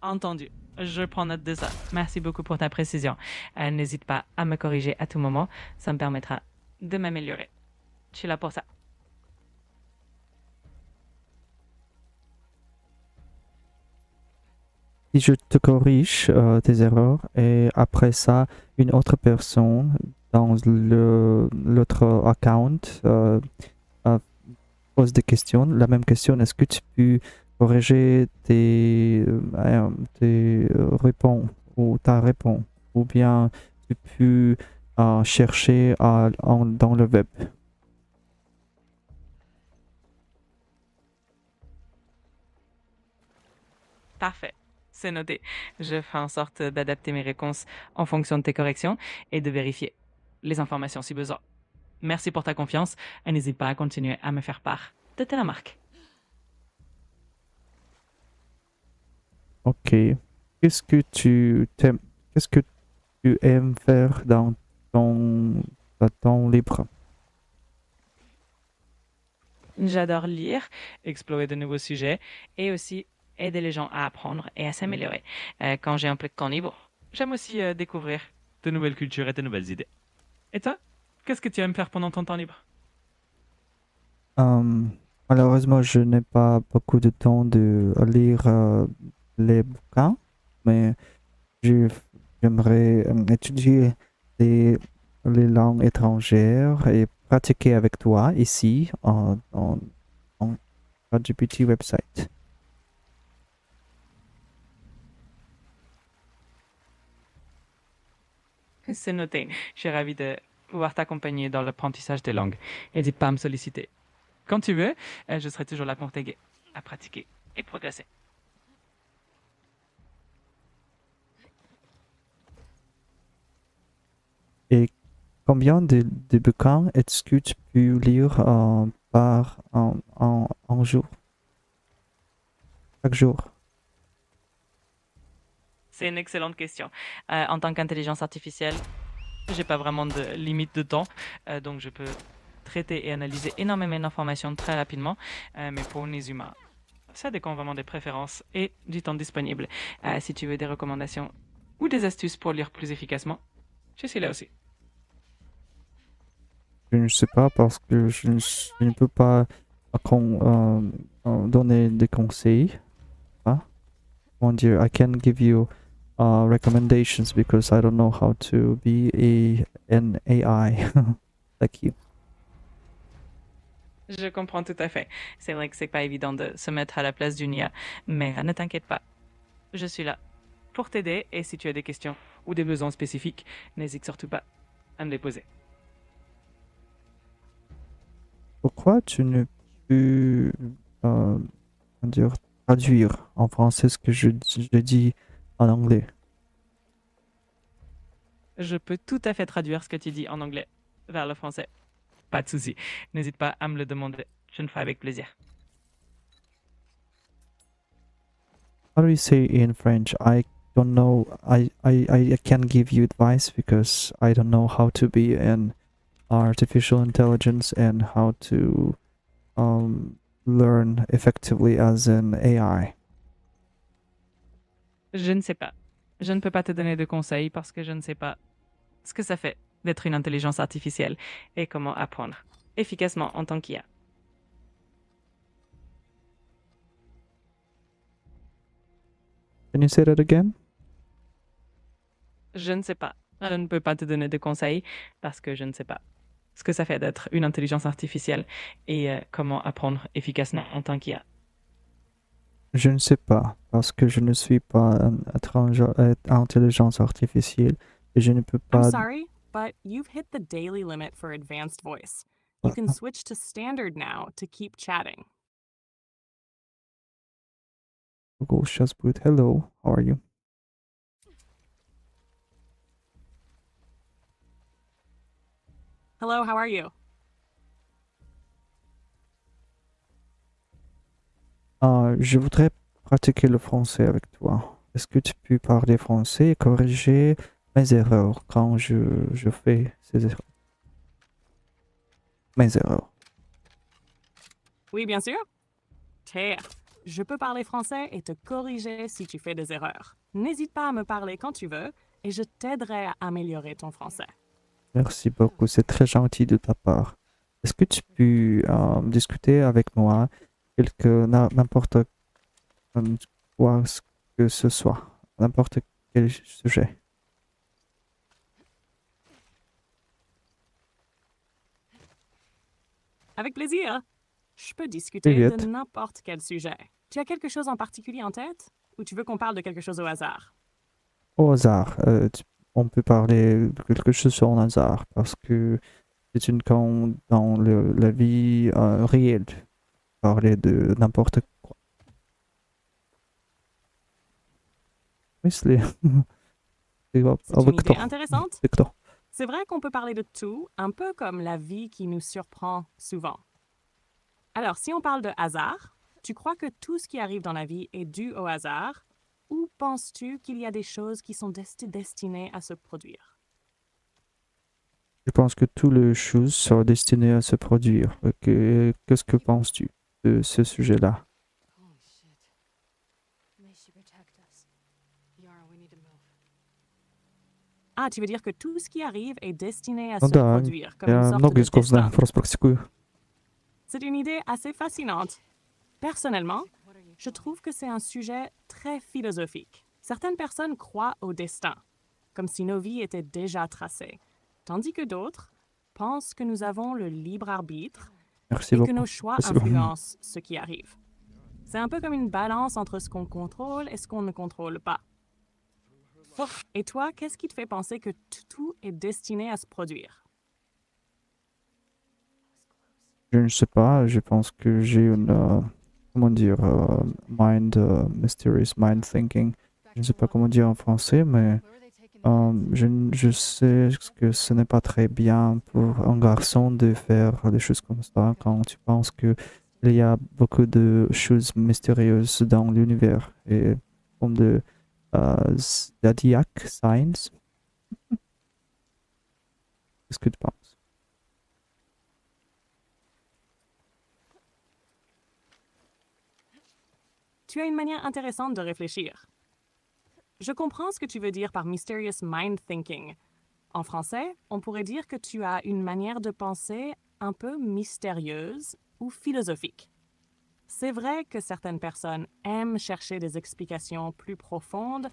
E: Entendu. Je prends note de ça. Merci beaucoup pour ta précision. N'hésite pas à me corriger à tout moment. Ça me permettra de m'améliorer. Je suis là pour ça.
A: Si je te corrige tes erreurs et après ça, une autre personne dans l'autre account pose des questions, la même question, est-ce que tu peux corriger tes réponses ou ta réponse ou bien tu peux chercher dans le web.
E: Parfait. C'est noté. Je ferai en sorte d'adapter mes réponses en fonction de tes corrections et de vérifier les informations si besoin. Merci pour ta confiance et n'hésite pas à continuer à me faire part de tes remarques.
A: Ok. Qu'est-ce que tu aimes faire dans ton temps libre?
E: J'adore lire, explorer de nouveaux sujets et aussi aider les gens à apprendre et à s'améliorer. Quand j'ai un peu de temps libre, j'aime aussi découvrir de nouvelles cultures et de nouvelles idées. Et toi, qu'est-ce que tu aimes faire pendant ton temps libre?
A: Malheureusement, je n'ai pas beaucoup de temps de lire les bouquins, mais j'aimerais étudier les langues étrangères et pratiquer avec toi ici en GPT website.
E: C'est noté. Je suis ravi de pouvoir t'accompagner dans l'apprentissage des langues. N'hésite pas à me solliciter. Quand tu veux, je serai toujours là pour t'aider à pratiquer et progresser.
A: Et combien de bouquins est-ce que tu peux lire par un jour? Chaque jour?
E: C'est une excellente question. En tant qu'intelligence artificielle, j'ai pas vraiment de limite de temps, donc je peux traiter et analyser énormément d'informations très rapidement, mais pour les humains, ça dépend vraiment des préférences et du temps disponible. Si tu veux des recommandations ou des astuces pour lire plus efficacement, je suis là aussi.
A: Je ne sais pas parce que je ne peux pas donner des conseils. Hein? Comment dire, I can give you recommendations because I don't know how to be an AI like you.
E: Je comprends tout à fait. C'est vrai que c'est pas évident de se mettre à la place d'une IA, mais ne t'inquiète pas. Je suis là pour t'aider et si tu as des questions ou des besoins spécifiques, n'hésite surtout pas à me les poser.
A: Pourquoi tu ne peux comment dire, traduire en français ce que je dis en anglais?
E: Je peux tout à fait traduire ce que tu dis en anglais vers le français. Pas de souci. N'hésite pas à me le demander. Je le ferai avec plaisir.
A: How do you say in French? I don't know. I can't give you advice because I don't know how to be an artificial intelligence and how to learn effectively as an AI.
E: Je ne sais pas. Je ne peux pas te donner de conseils parce que je ne sais pas ce que ça fait d'être une intelligence artificielle et comment apprendre efficacement en tant qu'IA.
A: Can you say that again?
E: Je ne sais pas. Je ne peux pas te donner de conseils parce que je ne sais pas ce que ça fait d'être une intelligence artificielle et comment apprendre efficacement en tant qu'IA.
A: Je ne sais pas parce que je ne suis pas intelligence artificielle et je ne peux
F: I'm
A: pas.
F: sorry, but you've hit the daily limit for advanced voice. You can switch to standard now to keep chatting.
A: Google just put hello. How are you?
F: Hello, how are you?
A: Je voudrais pratiquer le français avec toi. Est-ce que tu peux parler français et corriger mes erreurs quand je fais ces erreurs? Mes erreurs.
F: Oui, bien sûr. Tiens, je peux parler français et te corriger si tu fais des erreurs. N'hésite pas à me parler quand tu veux et je t'aiderai à améliorer ton français.
A: Merci beaucoup, c'est très gentil de ta part. Est-ce que tu peux discuter avec moi n'importe quoi que ce soit, n'importe quel sujet?
F: Avec plaisir. Je peux discuter de
A: Привет.
F: n'importe quel sujet. Tu as quelque chose en particulier en tête ou tu veux qu'on parle de quelque chose au hasard?
A: Au hasard, on peut parler de quelque chose au hasard parce que c'est une quand dans la vie réelle, parler de n'importe quoi. Мысли.
F: C'est une idée
A: кто?
F: intéressante.
A: Ты кто?
F: C'est vrai qu'on peut parler de tout, un peu comme la vie qui nous surprend souvent. Alors, si on parle de hasard, tu crois que tout ce qui arrive dans la vie est dû au hasard ou penses-tu qu'il y a des choses qui sont destinées à se produire?
A: Je pense que toutes les choses sont destinées à se produire. Qu'est-ce que penses-tu de ce sujet-là?
C: Holy shit. May she protect us. Yara, we need to move.
F: Ah, tu veux dire que tout ce qui arrive est destiné à
A: Ну
F: se
A: да,
F: produire comme une
A: я
F: sorte
A: много
F: de
A: языков знаю,
F: destin.
A: просто практикую.
F: C'est une idée assez fascinante. Personnellement,
C: What are you
F: je trouve que c'est un sujet très philosophique. Certaines personnes croient au destin, comme si nos vies étaient déjà tracées, tandis que d'autres pensent que nous avons le libre arbitre
A: Merci
F: et que
A: beaucoup.
F: nos choix
A: Спасибо.
F: influencent ce qui arrive. C'est un peu comme une balance entre ce qu'on contrôle et ce qu'on ne contrôle pas. Et toi, qu'est-ce qui te fait penser que tout est destiné à se produire?
A: Je ne sais pas, je pense que j'ai une, comment dire, mysterious mind thinking. Je ne sais pas comment dire en français, mais
C: Where were they taking the
A: je sais que ce n'est pas très bien pour un garçon de faire des choses comme ça quand tu penses que il y a beaucoup de choses mystérieuses dans l'univers et comme de zodiac signs. Qu'est-ce que tu penses?
F: Tu as une manière intéressante de réfléchir. Je comprends ce que tu veux dire par mysterious mind thinking. En français, on pourrait dire que tu as une manière de penser un peu mystérieuse ou philosophique. C'est vrai que certaines personnes aiment chercher des explications plus profondes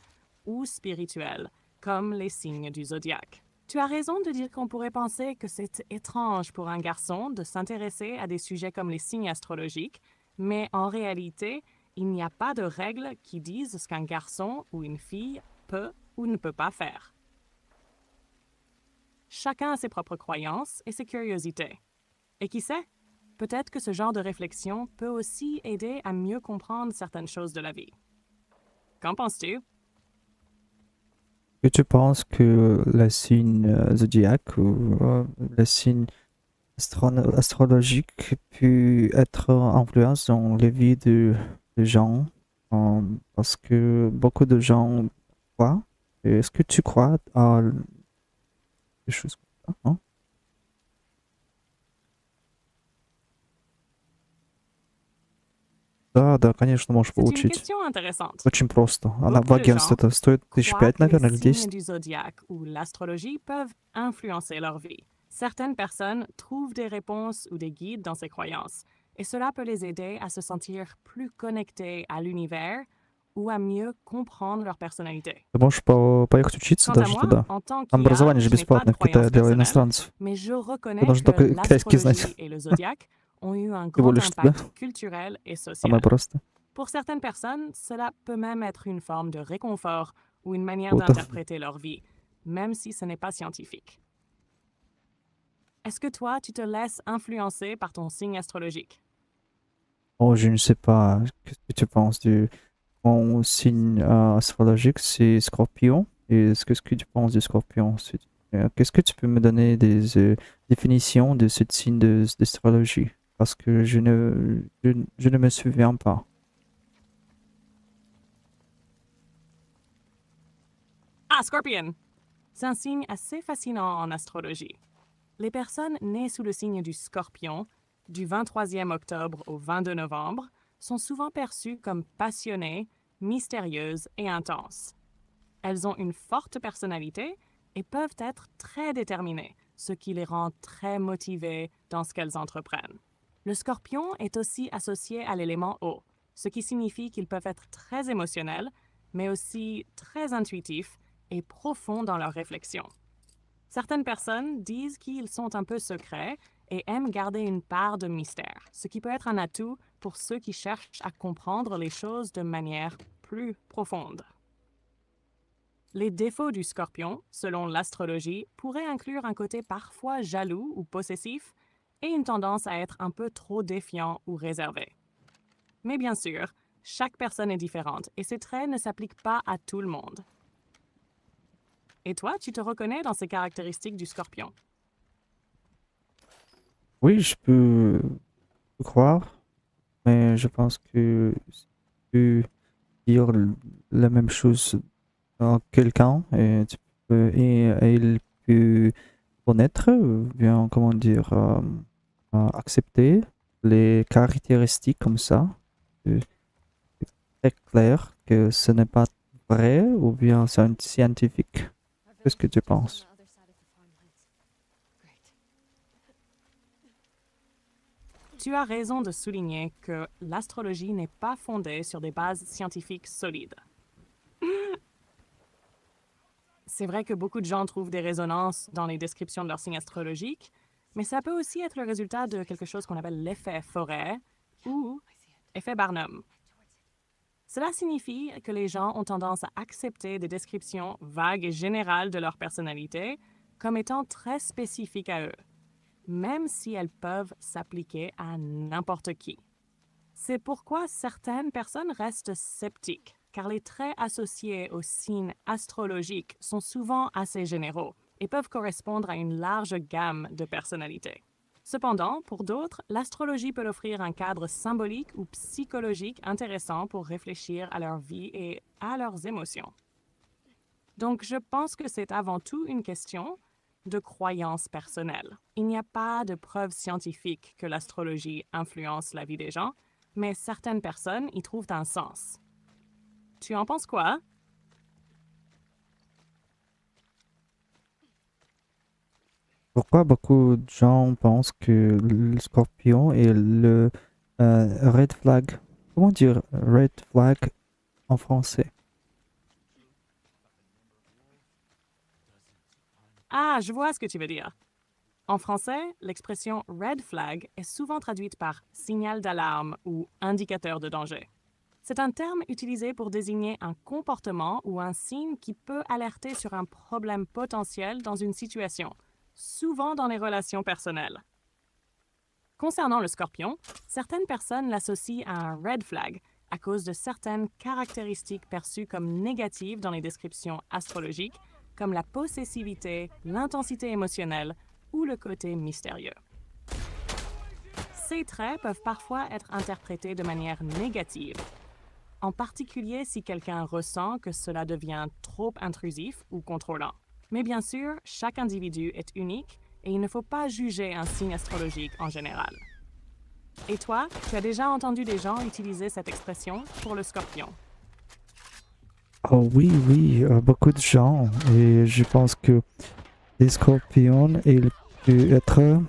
F: ou spirituelles, comme les signes du zodiaque. Tu as raison de dire qu'on pourrait penser que c'est étrange pour un garçon de s'intéresser à des sujets comme les signes astrologiques, mais en réalité, il n'y a pas de règles qui disent ce qu'un garçon ou une fille peut ou ne peut pas faire. Chacun a ses propres croyances et ses curiosités. Et qui sait, peut-être que ce genre de réflexion peut aussi aider à mieux comprendre certaines choses de la vie. Qu'en penses-tu?
A: Que tu penses que le signe zodiaque ou le signe astrologique peut être influence dans les vies des gens Parce que beaucoup de gens croient. Et est-ce que tu crois à des choses comme ça, hein? Да, да, конечно, можешь
F: C'est une
A: получить.
F: question intéressante.
A: Очень просто. Она в
F: Beaucoup de
A: агентстве
F: gens
A: это стоит тысяч
F: croient
A: пять,
F: que les
A: наверное, или
F: signes
A: 10.
F: du zodiaque ou l'astrologie peuvent influencer leur vie. Certaines personnes trouvent des réponses ou des guides dans ces croyances, et cela peut les aider à se sentir plus connectés à l'univers ou à mieux comprendre leur personnalité.
A: Ты можешь поехать учиться
F: Quant à
A: даже
F: moi,
A: туда.
F: en tant
A: Там
F: qu'IA,
A: образование же
F: je n'ai pas de
A: бесплатное в Китае
F: croyances
A: для
F: personnelles,
A: иностранцев.
F: mais je
A: Ты
F: reconnais
A: должен
F: que
A: только китайский знать.
F: l'astrologie et le zodiaque ont eu un
A: Всего
F: grand
A: лишь тебя.
F: impact culturel et social.
A: Самое просто.
F: Pour certaines personnes, cela peut même être une forme de réconfort ou une manière
A: Круто.
F: d'interpréter leur vie, même si ce n'est pas scientifique. Est-ce que toi, tu te laisses influencer par ton signe astrologique?
A: Oh, je ne sais pas. Qu'est-ce que tu penses du... Mon signe astrologique, c'est Scorpion. Et qu'est-ce que tu penses du Scorpion? Qu'est-ce que tu peux me donner des définitions de ce signe d'astrologie? Parce que je ne me souviens pas.
F: Ah, Scorpion! C'est un signe assez fascinant en astrologie. Les personnes nées sous le signe du Scorpion, du 23e octobre au 22 novembre, sont souvent perçues comme passionnées, mystérieuses et intenses. Elles ont une forte personnalité et peuvent être très déterminées, ce qui les rend très motivées dans ce qu'elles entreprennent. Le Scorpion est aussi associé à l'élément eau, ce qui signifie qu'ils peuvent être très émotionnels, mais aussi très intuitifs et profonds dans leurs réflexions. Certaines personnes disent qu'ils sont un peu secrets et aiment garder une part de mystère, ce qui peut être un atout pour ceux qui cherchent à comprendre les choses de manière plus profonde. Les défauts du Scorpion, selon l'astrologie, pourraient inclure un côté parfois jaloux ou possessif et une tendance à être un peu trop défiant ou réservé. Mais bien sûr, chaque personne est différente et ces traits ne s'appliquent pas à tout le monde. Et toi, tu te reconnais dans ces caractéristiques du Scorpion?
A: Oui, je peux croire, mais je pense que si tu peux dire la même chose à quelqu'un et il peut connaître, ou bien, comment dire, accepter les caractéristiques comme ça. C'est très clair que ce n'est pas vrai ou bien c'est un scientifique. Qu'est-ce que tu penses?
F: Tu as raison de souligner que l'astrologie n'est pas fondée sur des bases scientifiques solides. C'est vrai que beaucoup de gens trouvent des résonances dans les descriptions de leurs signes astrologiques, mais ça peut aussi être le résultat de quelque chose qu'on appelle l'effet forêt ou effet Barnum. Cela signifie que les gens ont tendance à accepter des descriptions vagues et générales de leur personnalité comme étant très spécifiques à eux, même si elles peuvent s'appliquer à n'importe qui. C'est pourquoi certaines personnes restent sceptiques, car les traits associés aux signes astrologiques sont souvent assez généraux et peuvent correspondre à une large gamme de personnalités. Cependant, pour d'autres, l'astrologie peut offrir un cadre symbolique ou psychologique intéressant pour réfléchir à leur vie et à leurs émotions. Donc, je pense que c'est avant tout une question de croyance personnelle. Il n'y a pas de preuve scientifique que l'astrologie influence la vie des gens, mais certaines personnes y trouvent un sens. Tu en penses quoi?
A: Pourquoi beaucoup de gens pensent que le scorpion est le red flag? Comment dire red flag en français?
F: Ah, je vois ce que tu veux dire. En français, l'expression red flag est souvent traduite par signal d'alarme ou indicateur de danger. C'est un terme utilisé pour désigner un comportement ou un signe qui peut alerter sur un problème potentiel dans une situation, souvent dans les relations personnelles. Concernant le scorpion, certaines personnes l'associent à un red flag à cause de certaines caractéristiques perçues comme négatives dans les descriptions astrologiques, comme la possessivité, l'intensité émotionnelle ou le côté mystérieux. Ces traits peuvent parfois être interprétés de manière négative, en particulier si quelqu'un ressent que cela devient trop intrusif ou contrôlant. Mais bien sûr, chaque individu est unique et il ne faut pas juger un signe astrologique en général. Et toi, tu as déjà entendu des gens utiliser cette expression pour le scorpion?
A: Oh oui, oui, beaucoup de gens. Et je pense que les scorpions, ils peuvent être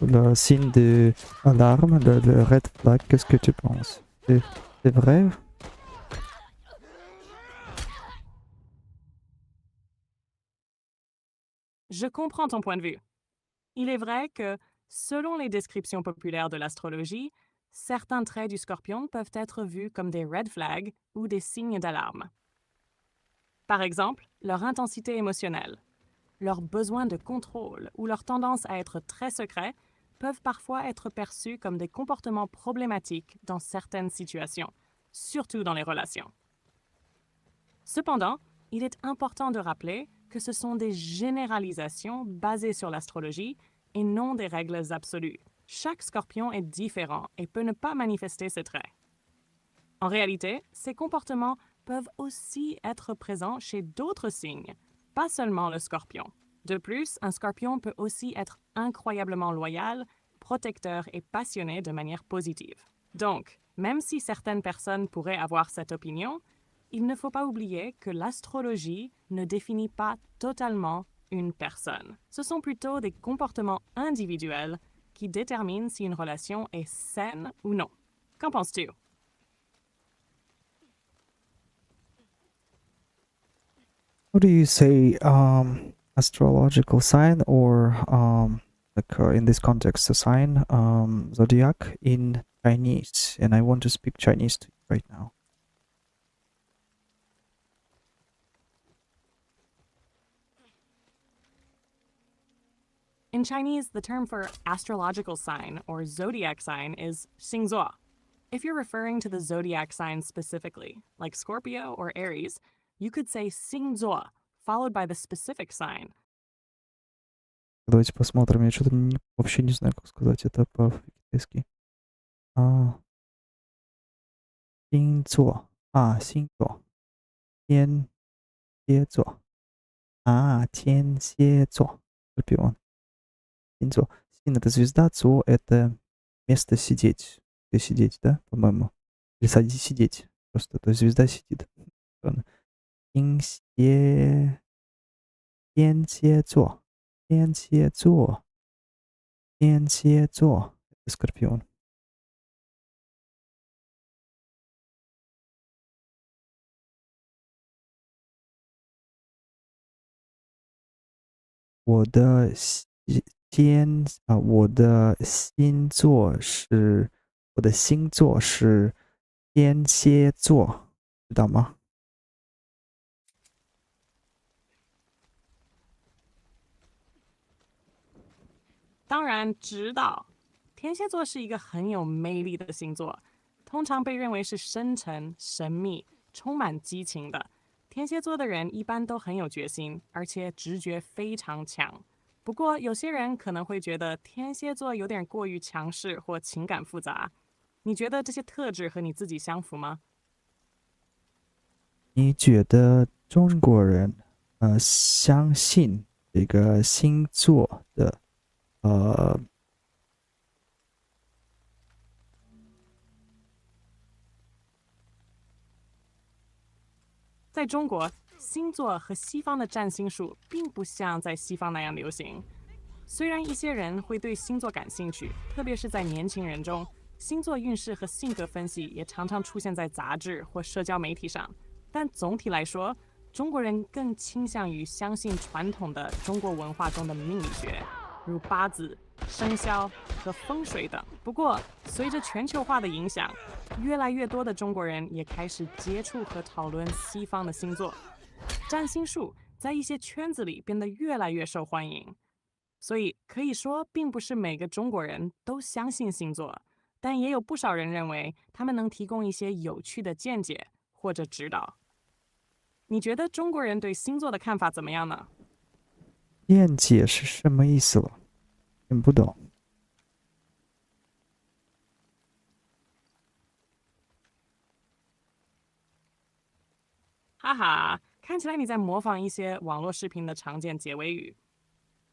A: le signe d'alarme, le red flag. Qu'est-ce que tu penses? C'est vrai?
F: Je comprends ton point de vue. Il est vrai que, selon les descriptions populaires de l'astrologie, certains traits du scorpion peuvent être vus comme des red flags ou des signes d'alarme. Par exemple, leur intensité émotionnelle, leur besoin de contrôle ou leur tendance à être très secret peuvent parfois être perçus comme des comportements problématiques dans certaines situations, surtout dans les relations. Cependant, il est important de rappeler que ce sont des généralisations basées sur l'astrologie et non des règles absolues. Chaque scorpion est différent et peut ne pas manifester ses traits. En réalité, ces comportements peuvent aussi être présents chez d'autres signes, pas seulement le scorpion. De plus, un scorpion peut aussi être incroyablement loyal, protecteur et passionné de manière positive. Donc, même si certaines personnes pourraient avoir cette opinion, il ne faut pas oublier que l'astrologie ne définit pas totalement une personne. Ce sont plutôt des comportements individuels qui déterminent si une relation est saine ou non. Qu'en penses-tu?
A: How do you say astrological sign or in this context a sign zodiac in Chinese? And I want to speak Chinese to you right now.
F: In Chinese, the term for astrological sign or zodiac sign is 星座. If you're referring to the zodiac sign specifically, like Scorpio or Aries, you could say 星座, followed by the specific sign.
A: Давайте посмотрим. Я что-то вообще не знаю, как сказать это по-китайски. 星座星座天蝎座天蝎座Скорпион. Синьцзо. Син — это звезда, цо — это место сидеть. Сидеть, да, по-моему? Или сидеть просто. То есть звезда сидит. Тень蝎座. Тень蝎座. Тень蝎座. Это Скорпион.我的星座是天蝎座，知道吗？
F: 当然知道，天蝎座是一个很有魅力的星座，通常被认为是深沉、神秘、充满激情的。天蝎座的人一般都很有决心，而且直觉非常强。不过，有些人可能会觉得天蝎座有点过于强势或情感复杂。你觉得这些特质和你自己相符吗？
A: 你觉得中国人相信这个星座的
F: 在中国，星座和西方的占星术并不像在西方那样流行。虽然一些人会对星座感兴趣，特别是在年轻人中，星座运势和性格分析也常常出现在杂志或社交媒体上。但总体来说，中国人更倾向于相信传统的中国文化中的命理学，如八字、生肖和风水等。不过，随着全球化的影响，越来越多的中国人也开始接触和讨论西方的星座，占星术在一些圈子里变得越来越受欢迎。所以可以说，并不是每个中国人都相信星座，但也有不少人认为他们能提供一些有趣的见解或者指导。你觉得中国人对星座的看法怎么样呢？
A: 见解是什么意思了？听不懂。
F: 哈哈，看起来你在模仿一些网络视频的常见结尾语。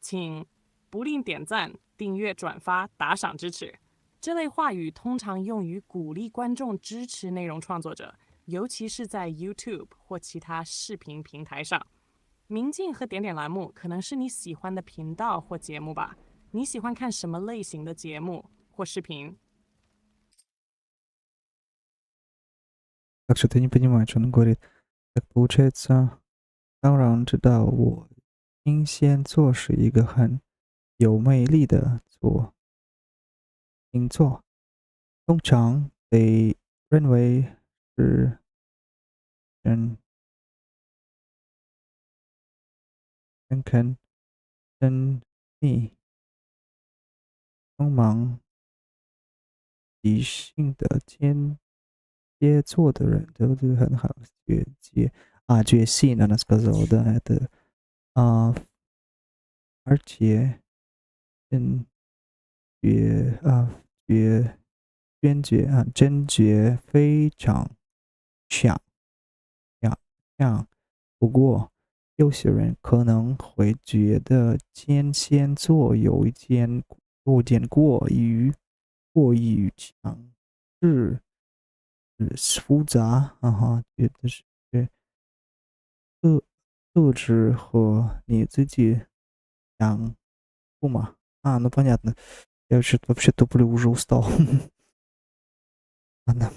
F: 请不吝点赞、订阅、转发、打赏支持。这类话语通常用于鼓励观众支持内容创作者，尤其是在 YouTube 或其他视频平台上。明镜和点点栏目可能是你喜欢的频道或节目吧？你喜欢看什么类型的节目或视频？
A: Так что ты не понимаешь, что он говорит. Так получается, 当然知道我新鲜做是一个很有魅力的星座，通常被认为是诚恳、神秘、锋芒、理性的天蝎座的人都是很好决心она сказала, да, это, 而且坚决非常像。不过，有些人可能会觉得天蝎座有点过于强势，复杂，觉得是特质和你自己想不嘛？Ну понятно. Я вообще туплю, уже устал. Ладно.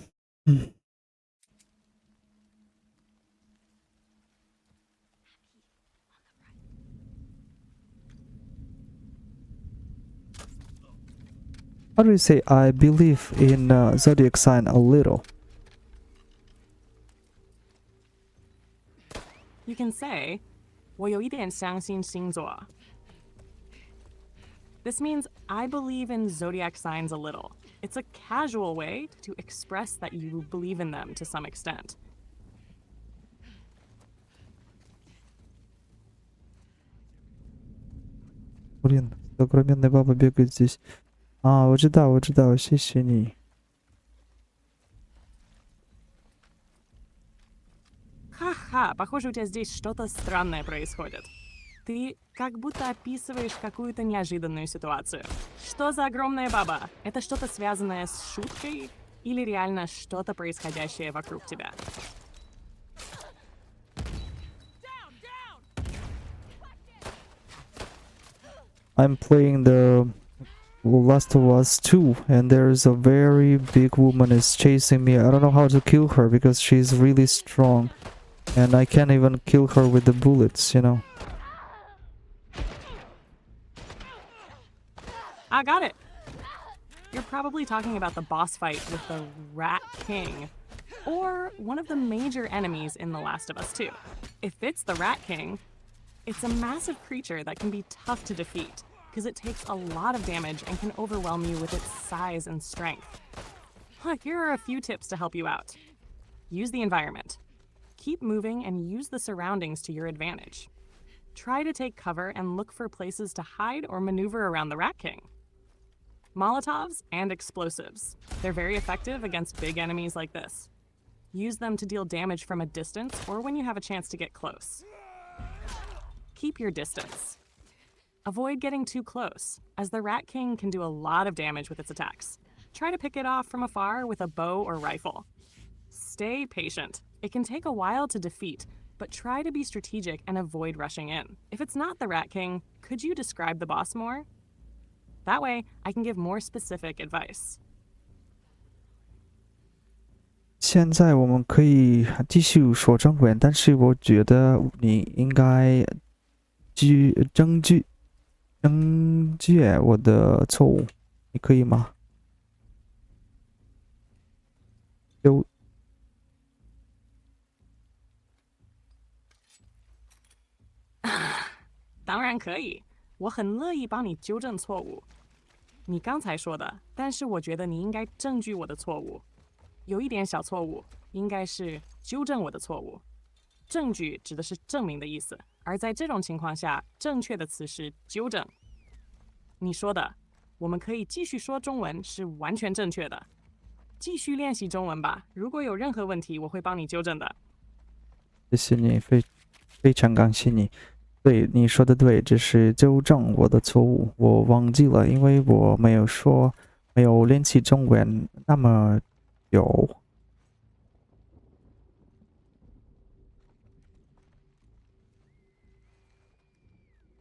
A: How do you say I believe in zodiac sign a little?
F: You can say 我有一点相信星座。This means I believe in zodiac signs a little. It's a casual way to express that you believe in them to some extent.
A: Блин, огроменная баба бегает здесь. 我知道，谢谢你。
F: Ха-ха, похоже, у тебя здесь что-то странное происходит. Ты как будто описываешь какую-то неожиданную ситуацию. Что за огромная баба? Это что-то связанное с шуткой или реально что-то происходящее вокруг тебя?
A: I'm playing the Last of Us 2, and there's a very big woman is chasing me. I don't know how to kill her because she's really strong, and I can't even kill her with the bullets, you know.
F: I got it. You're probably talking about the boss fight with the Rat King, or one of the major enemies in The Last of Us 2. If it's the Rat King, it's a massive creature that can be tough to defeat because it takes a lot of damage and can overwhelm you with its size and strength. Here are a few tips to help you out. Use the environment. Keep moving and use the surroundings to your advantage. Try to take cover and look for places to hide or maneuver around the Rat King. Molotovs and explosives. They're very effective against big enemies like this. Use them to deal damage from a distance or when you have a chance to get close. Keep your distance. Avoid getting too close, as the Rat King can do a lot of damage with its attacks. Try to pick it off from afar with a bow or rifle. Stay patient. It can take a while to defeat, but try to be strategic and avoid rushing in. If it's not the Rat King, could you describe the boss more? That way, I can give more specific advice.
A: 现在我们可以继续说中文，但是我觉得你应该正确我的错误，你可以吗？
F: 当然可以，我很乐意帮你纠正错误。你刚才说的，但是我觉得你应该证据我的错误。有一点小错误，应该是纠正我的错误。证据指的是证明的意思，而在这种情况下，正确的词是纠正。你说的，我们可以继续说中文是完全正确的。继续练习中文吧，如果有任何问题，我会帮你纠正的。
A: 谢谢你，非常感谢你。对，你说的对，这是纠正我的错误，我忘记了，因为我没有练习中文那么久。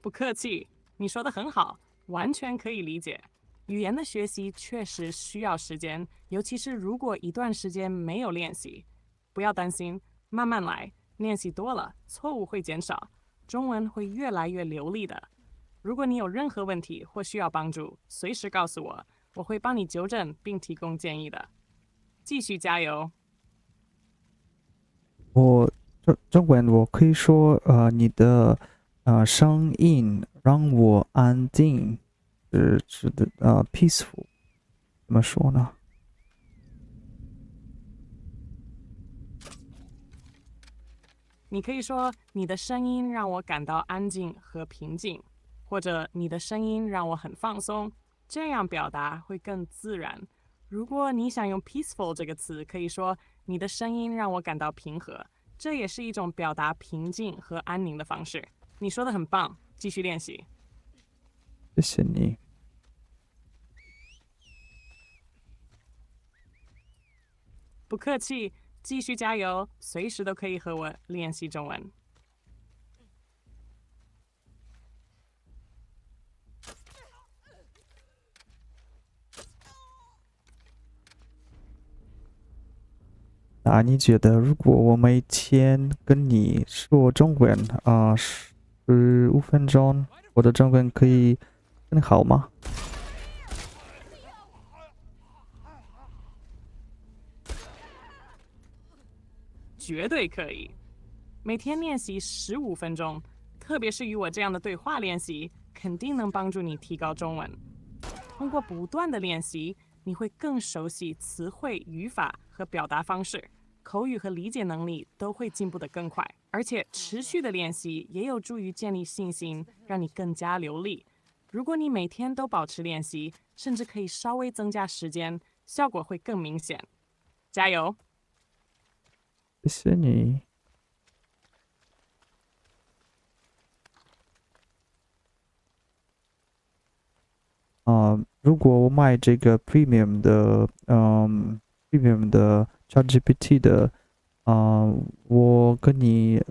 F: 不客气，你说的很好，完全可以理解。语言的学习确实需要时间，尤其是如果一段时间没有练习。不要担心，慢慢来，练习多了，错误会减少，中文会越来越流利的。如果你有任何问题或需要帮助，随时告诉我，我会帮你纠正并提供建议的。继续加油！
A: 我中文我可以说，你的声音让我安静，是的peaceful，怎么说呢？
F: 你可以说你的声音让我感到安静和平静，或者你的声音让我很放松，这样表达会更自然。如果你想用 peaceful 这个词，可以说你的声音让我感到平和，这也是一种表达平静和安宁的方式。你说的很棒，继续练习。
A: 谢谢你。
F: 不客气，继续加油，随时都可以和我练习中文。
A: 那你觉得，如果我每天跟你说中文15分钟，我的中文可以更好吗？
F: 绝对可以。每天练习15分钟，特别是与我这样的对话练习，肯定能帮助你提高中文。通过不断的练习，你会更熟悉词汇、语法和表达方式，口语和理解能力都会进步得更快。而且持续的练习也有助于建立信心，让你更加流利。如果你每天都保持练习，甚至可以稍微增加时间，效果会更明显。加油！
A: 谢谢你。如果我买这个 premium 的 ChatGPT 的，我跟你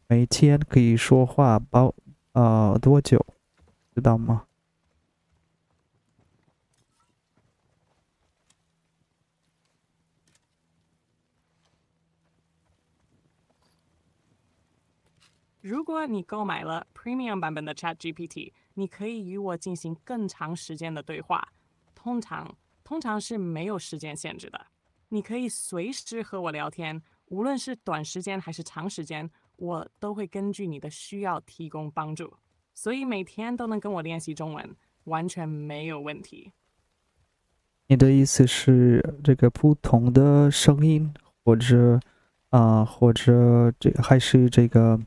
A: 每天可以说话多久，知道吗？
F: 如果你购买了 Premium 版本的 ChatGPT，你可以与我进行更长时间的对话，通常是没有时间限制的。你可以随时和我聊天，无论是短时间还是长时间，我都会根据你的需要提供帮助。所以每天都能跟我练习中文，完全没有问题。
A: 你的意思是这个不同的声音，或者这个还是这个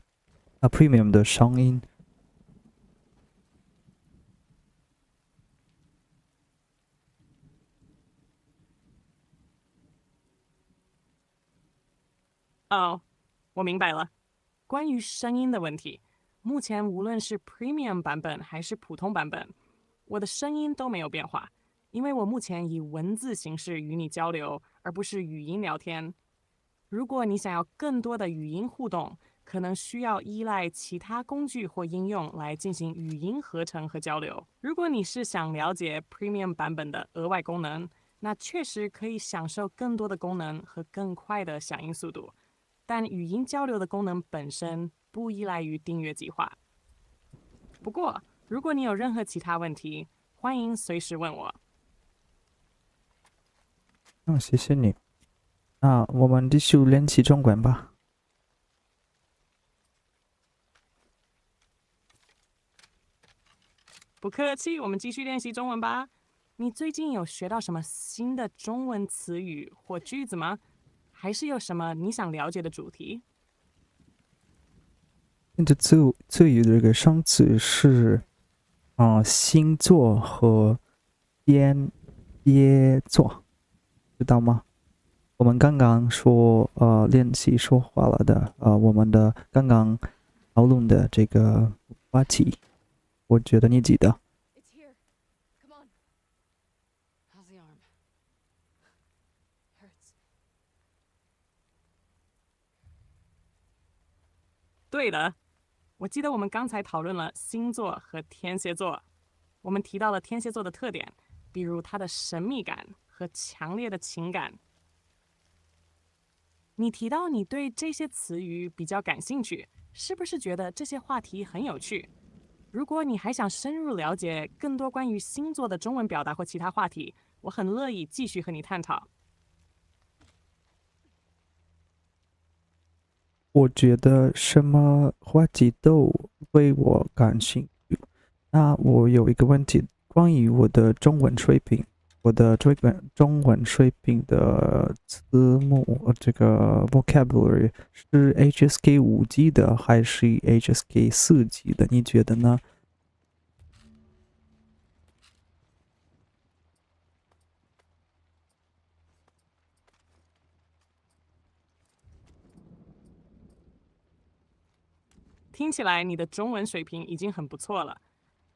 A: premium 的声音？
F: 哦，我明白了。关于声音的问题，目前无论是 Premium 版本还是普通版本，我的声音都没有变化，因为我目前以文字形式与你交流，而不是语音聊天。如果你想要更多的语音互动，可能需要依赖其他工具或应用来进行语音合成和交流。如果你是想了解 Premium 版本的额外功能，那确实可以享受更多的功能和更快的响应速度。但语音交流的功能本身不依赖于订阅计划。不过，如果你有任何其他问题，欢迎随时问我。
A: 谢谢你。那我们继续练习中文吧。
F: 不客气，我们继续练习中文吧。你最近有学到什么新的中文词语或句子吗？还是有什么你想了解的主题？
A: 你的词语的这个生词是星座和编座，知道吗？我们刚刚说练习说话了的我们的刚刚讨论的这个话题，我觉得你记得。
C: It's here. Come on. How's the arm? Hurts.
F: 对的，我记得我们刚才讨论了星座和天蝎座，我们提到了天蝎座的特点，比如它的神秘感和强烈的情感。你提到你对这些词语比较感兴趣，是不是觉得这些话题很有趣？如果你还想深入了解更多关于星座的中文表达或其他话题，我很乐意继续和你探讨。
A: 我觉得什么话题都对我感兴趣。那我有一个问题，关于我的中文水平，我的中文水平的词目，这个 vocabulary 是 HSK 5级的还是 HSK 4级的？你觉得呢？
F: 听起来你的中文水平已经很不错了。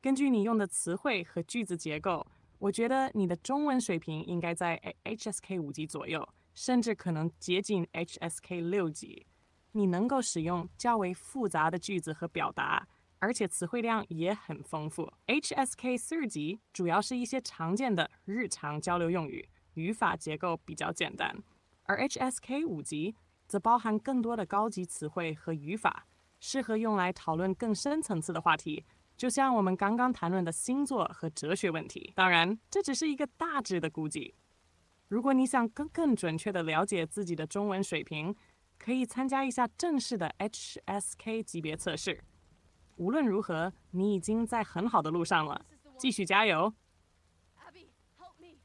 F: 根据你用的词汇和句子结构，我觉得你的中文水平应该在 HSK 5级左右，甚至可能接近 HSK 6级。你能够使用较为复杂的句子和表达，而且词汇量也很丰富。HSK 4级主要是一些常见的日常交流用语，语法结构比较简单，而 HSK 5级则包含更多的高级词汇和语法，适合用来讨论更深层次的话题，就像我们刚刚谈论的星座和哲学问题。当然，这只是一个大致的估计。如果你想更准确地了解自己的中文水平，可以参加一下正式的 HSK 级别测试。无论如何，你已经在很好的路上了，继续加油！
C: Abby, help me.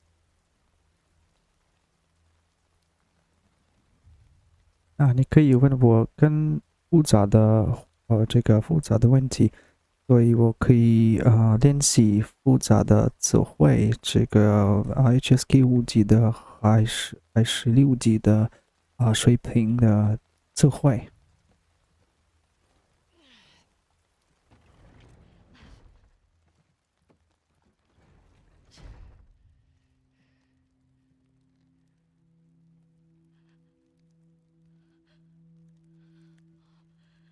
A: 你可以问我更复杂的这个复杂的问题，所以我可以练习复杂的词汇，这个HSK 5级的还是6级的水平的词汇。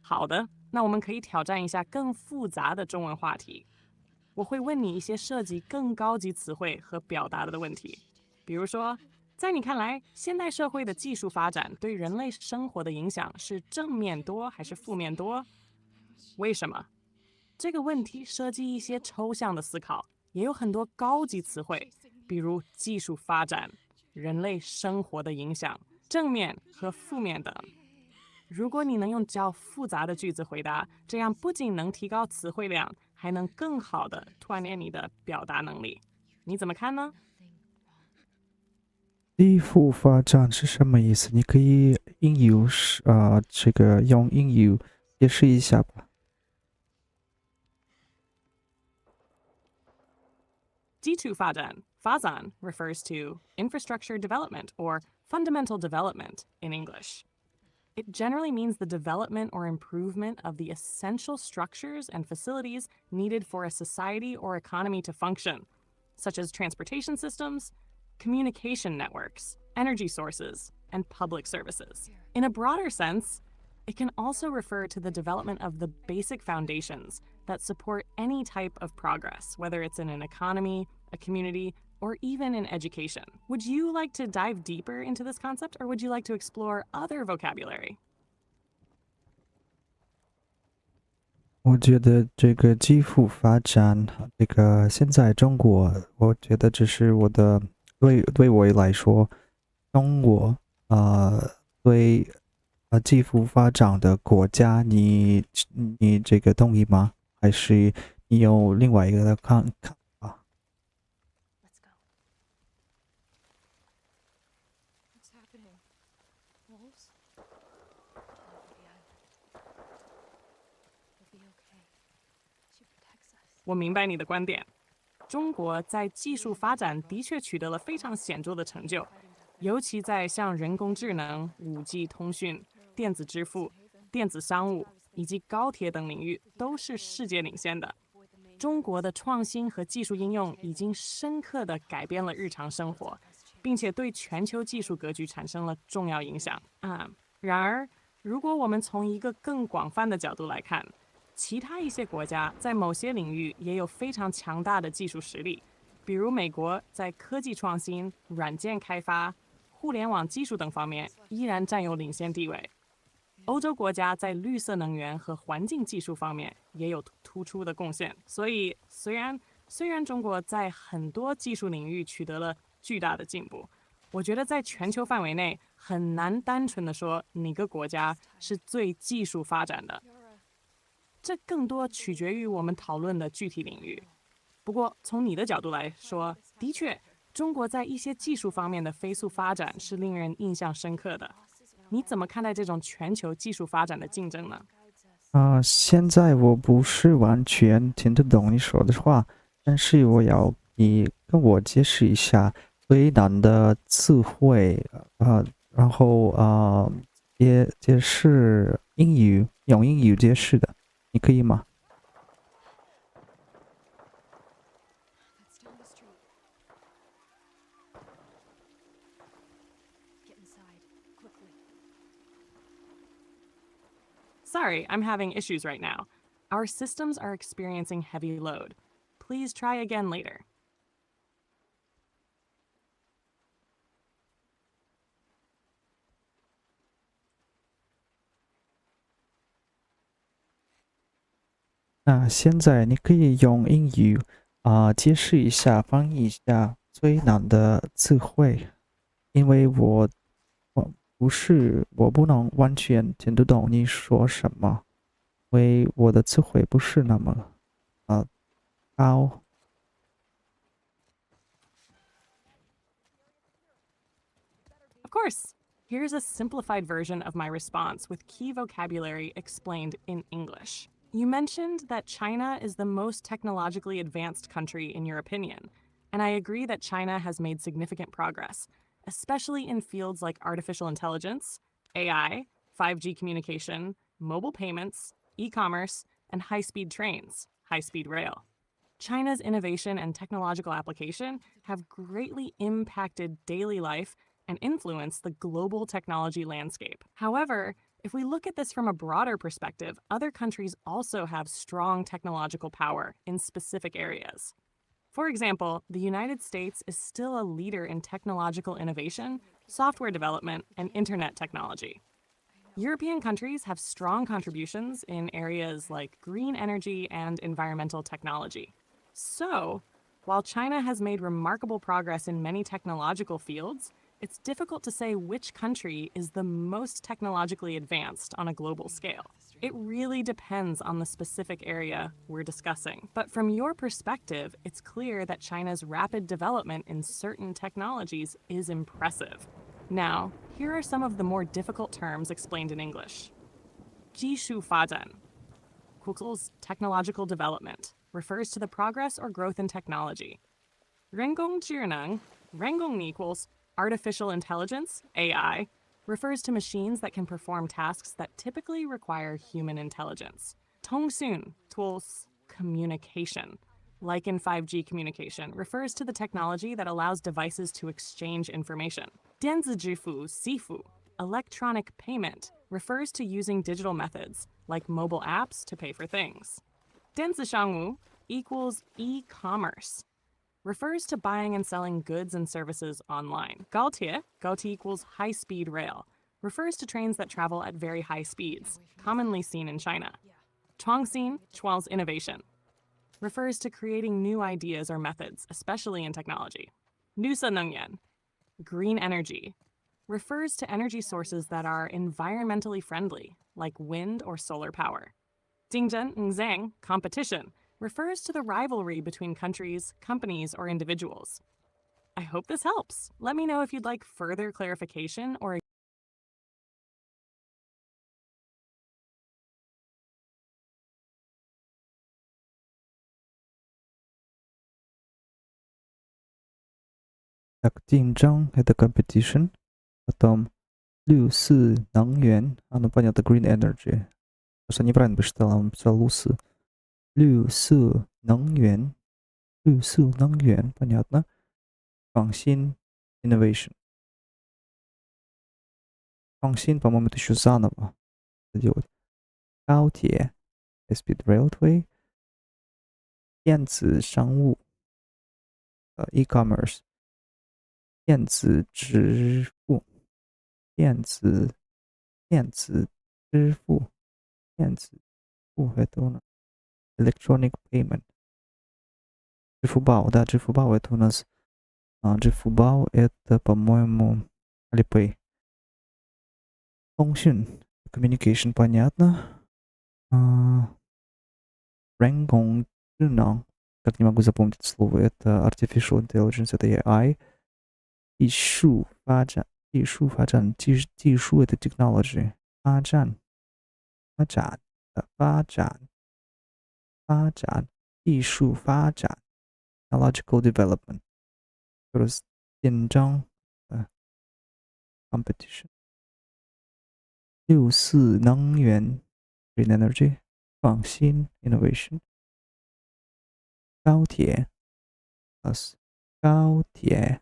F: 好的，那我们可以挑战一下更复杂的中文话题。我会问你一些涉及更高级词汇和表达的问题，比如说，在你看来，现代社会的技术发展对人类生活的影响是正面多还是负面多？为什么？这个问题涉及一些抽象的思考，也有很多高级词汇，比如技术发展、人类生活的影响、正面和负面等。如果你能用较复杂的句子回答，这样不仅能提高词汇量，还能更好的锻炼你的表达能力。你怎么看呢？
A: 低速发展是什么意思？你可以这个用英语解释一下吧。
F: 基础发展 (发展) refers to infrastructure development or fundamental development in English. It generally means the development or improvement of the essential structures and facilities needed for a society or economy to function, such as transportation systems, communication networks, energy sources, and public services. In a broader sense, it can also refer to the development of the basic foundations that support any type of progress, whether it's in an economy, a community, or even in education. Would you like to dive deeper into this concept, or would you like to explore other vocabulary?
A: 我觉得这个基础发展，这个现在中国，我觉得这是对我来说，中国对基础发展的国家，你这个同意吗？还是你有另外一个的看法？
C: Let's go. What's happening? Wolves? Over the island. We'll be okay. She protects us.
F: 我明白你的观点。中国在技术发展的确取得了非常显著的成就，尤其在像人工智能、5G 通讯、电子支付、电子商务以及高铁等领域都是世界领先的。中国的创新和技术应用已经深刻地改变了日常生活，并且对全球技术格局产生了重要影响。然而，如果我们从一个更广泛的角度来看，其他一些国家在某些领域也有非常强大的技术实力，比如美国在科技创新、软件开发、互联网技术等方面依然占有领先地位。欧洲国家在绿色能源和环境技术方面也有突出的贡献。所以，虽然中国在很多技术领域取得了巨大的进步，我觉得在全球范围内很难单纯的说哪个国家是最技术发展的，这更多取决于我们讨论的具体领域。不过，从你的角度来说，的确，中国在一些技术方面的飞速发展是令人印象深刻的。你怎么看待这种全球技术发展的竞争呢？
A: 现在我不是完全听得懂你说的话，但是我要你跟我解释一下最难的词汇，然后解释英语，用英语解释的，你可以吗？
C: That's down the street. Get inside, quickly.
F: Sorry, I'm having issues right now. Our systems are experiencing heavy load. Please try again later.
A: 那现在你可以用英语解释一下，翻译一下最难的词汇，因为我不能完全听得懂你说什么，因为我的词汇不是那么高。
F: Of course. Here's a simplified version of my response with key vocabulary explained in English. You mentioned that China is the most technologically advanced country in your opinion, and I agree that China has made significant progress, especially in fields like artificial intelligence, AI, 5G communication, mobile payments, e-commerce, and high-speed trains, high-speed rail. China's innovation and technological application have greatly impacted daily life and influence the global technology landscape. However, if we look at this from a broader perspective, other countries also have strong technological power in specific areas. For example, the United States is still a leader in technological innovation, software development, and internet technology. European countries have strong contributions in areas like green energy and environmental technology. So, while China has made remarkable progress in many technological fields, it's difficult to say which country is the most technologically advanced on a global scale. It really depends on the specific area we're discussing. But from your perspective, it's clear that China's rapid development in certain technologies is impressive. Now, here are some of the more difficult terms explained in English. 技术发展, equals technological development, refers to the progress or growth in technology. 人工智能, 人工 equals artificial intelligence, AI, refers to machines that can perform tasks that typically require human intelligence. 通讯 tools communication, like in 5G communication, refers to the technology that allows devices to exchange information. 电子支付 sifu, electronic payment, refers to using digital methods, like mobile apps to pay for things. 电子商务 equals e-commerce, refers to buying and selling goods and services online. 高铁 equals high-speed rail, refers to trains that travel at very high speeds, commonly seen in China. 创新 equals innovation, refers to creating new ideas or methods, especially in technology. 绿色能源 green energy, refers to energy sources that are environmentally friendly, like wind or solar power. 竞争 competition, refers to the rivalry between countries, companies, or individuals. I hope this helps. Let me know if you'd like further clarification or
A: Так, 竞争 это competition. Потом 绿色 能源. Ну, понятно, green energy. Просто неправильно посчитал, он написал 绿色. 绿色能源. 绿色能源, понятно. 创新 innovation. 创新, по-моему, это еще заново делать. 高铁 high speed railway. 电子商务 e-commerce. 电子支付 电子支付 это у нас electronic payment. 支付宝, да, 支付宝 это у нас 支付宝 это, по-моему, Alipay. 通讯 communication, понятно. 人工智能, как не могу запомнить это слово, это artificial intelligence, это AI. 技术发展 技术 это technology. 发展 技术发展 technological development. 就是竞争 competition. 绿色能源 green energy. 创新 innovation. 高铁 高铁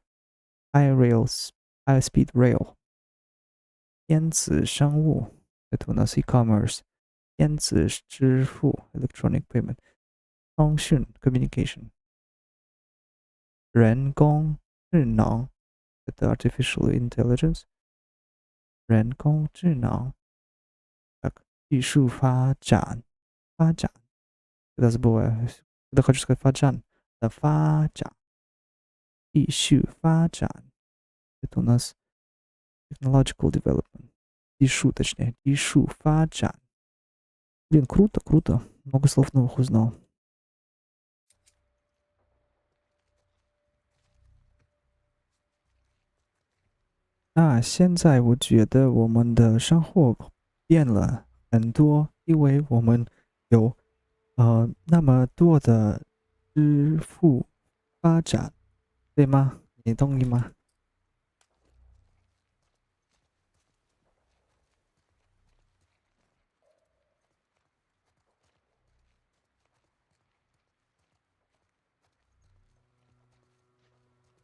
A: high speed rail. 电子商务 это у нас e-commerce. 电子支付 electronic payment. 通讯 communication. 人工智能 это artificial intelligence. 人工智能 так, 技术发展 когда забываю, когда хочу сказать 发展 это 发展 技术发展 это у нас technological development. 技术, точнее, 技术发展. Блин, круто. Много слов новых узнал. Сейчас я觉得我们的生活变了很多，因为我们有那么多的支付发展，对吗？你同意吗？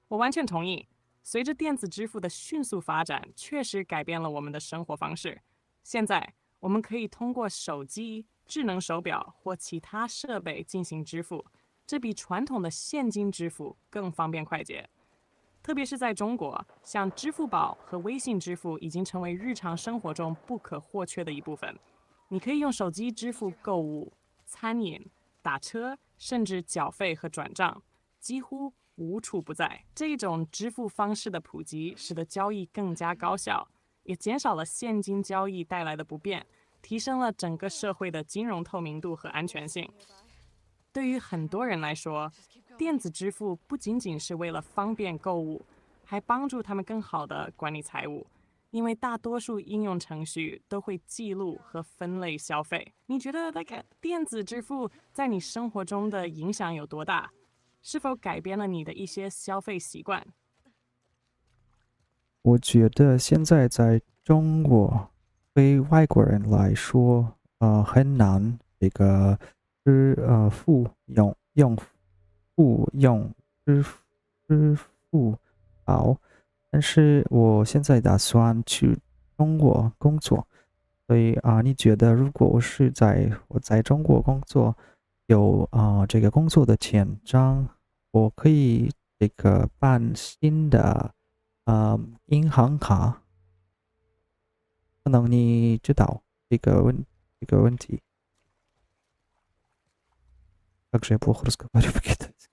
F: 我完全同意。随着电子支付的迅速发展，确实改变了我们的生活方式。现在，我们可以通过手机、智能手表或其他设备进行支付，这比传统的现金支付更方便快捷。特别是在中国，像支付宝和微信支付已经成为日常生活中不可或缺的一部分。你可以用手机支付购物、餐饮、打车，甚至缴费和转账，几乎无处不在。这种支付方式的普及，使得交易更加高效，也减少了现金交易带来的不便，提升了整个社会的金融透明度和安全性。对于很多人来说，电子支付不仅仅是为了方便购物，还帮助他们更好地管理财务，因为大多数应用程序都会记录和分类消费。你觉得电子支付在你生活中的影响有多大？是否改变了你的一些消费习惯？
A: 我觉得现在在中国，对外国人来说，很难这个支付宝，但是我现在打算去中国工作，所以你觉得如果我在中国工作，有这个工作的签证，我可以这个办新的银行卡，可能你知道这个问题。Как же я плохо разговариваю по-китайски.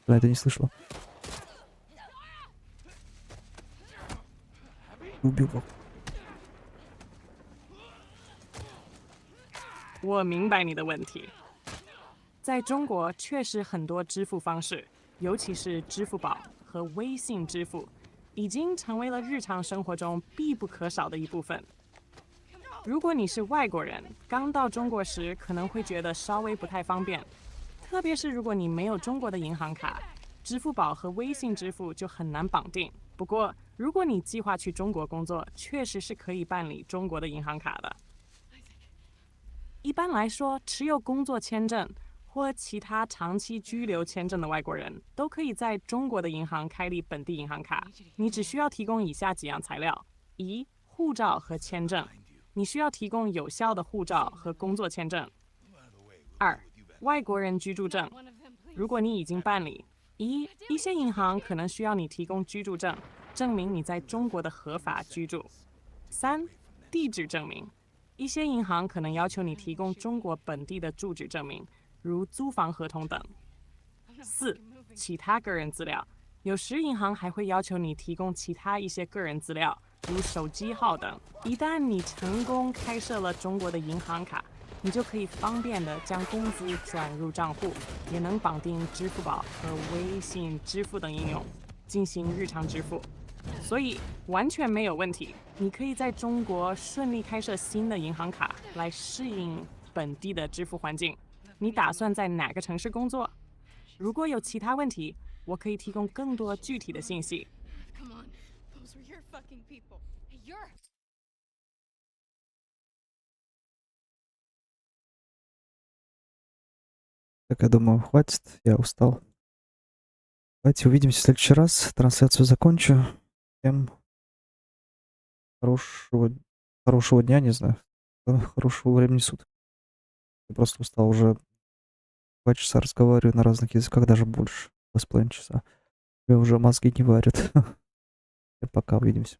A: Да, это не слышала. Убил его.
F: 我明白你的问题。在中国，确实很多支付方式，尤其是支付宝和微信支付，已经成为了日常生活中必不可少的一部分。如果你是外国人，刚到中国时可能会觉得稍微不太方便，特别是如果你没有中国的银行卡，支付宝和微信支付就很难绑定。不过，如果你计划去中国工作，确实是可以办理中国的银行卡的。一般来说，持有工作签证或其他长期居留签证的外国人都可以在中国的银行开立本地银行卡。你只需要提供以下几样材料：一、护照和签证，你需要提供有效的护照和工作签证。二、外国人居住证，如果你已经办理，一些银行可能需要你提供居住证，证明你在中国的合法居住。三、地址证明，一些银行可能要求你提供中国本地的住址证明，如租房合同等。四、其他个人资料，有时银行还会要求你提供其他一些个人资料，如手机号等。一旦你成功开设了中国的银行卡，你就可以方便地将工资转入账户，也能绑定支付宝和微信支付等应用，进行日常支付。所以完全没有问题，你可以在中国顺利开设新的银行卡，来适应本地的支付环境。你打算在哪个城市工作？如果有其他问题，我可以提供更多具体的信息。
C: Come on, those were your fucking people. Hey, you're...
A: Так, я думаю, хватит. Я устал. Давайте увидимся в следующий раз. Трансляцию закончу. Всем хорошего дня, не знаю. Хорошего времени суток. Я просто устал уже 2 часа разговариваю на разных языках, даже больше. 2,5 часа. Мне уже мозги не варят. Пока, увидимся.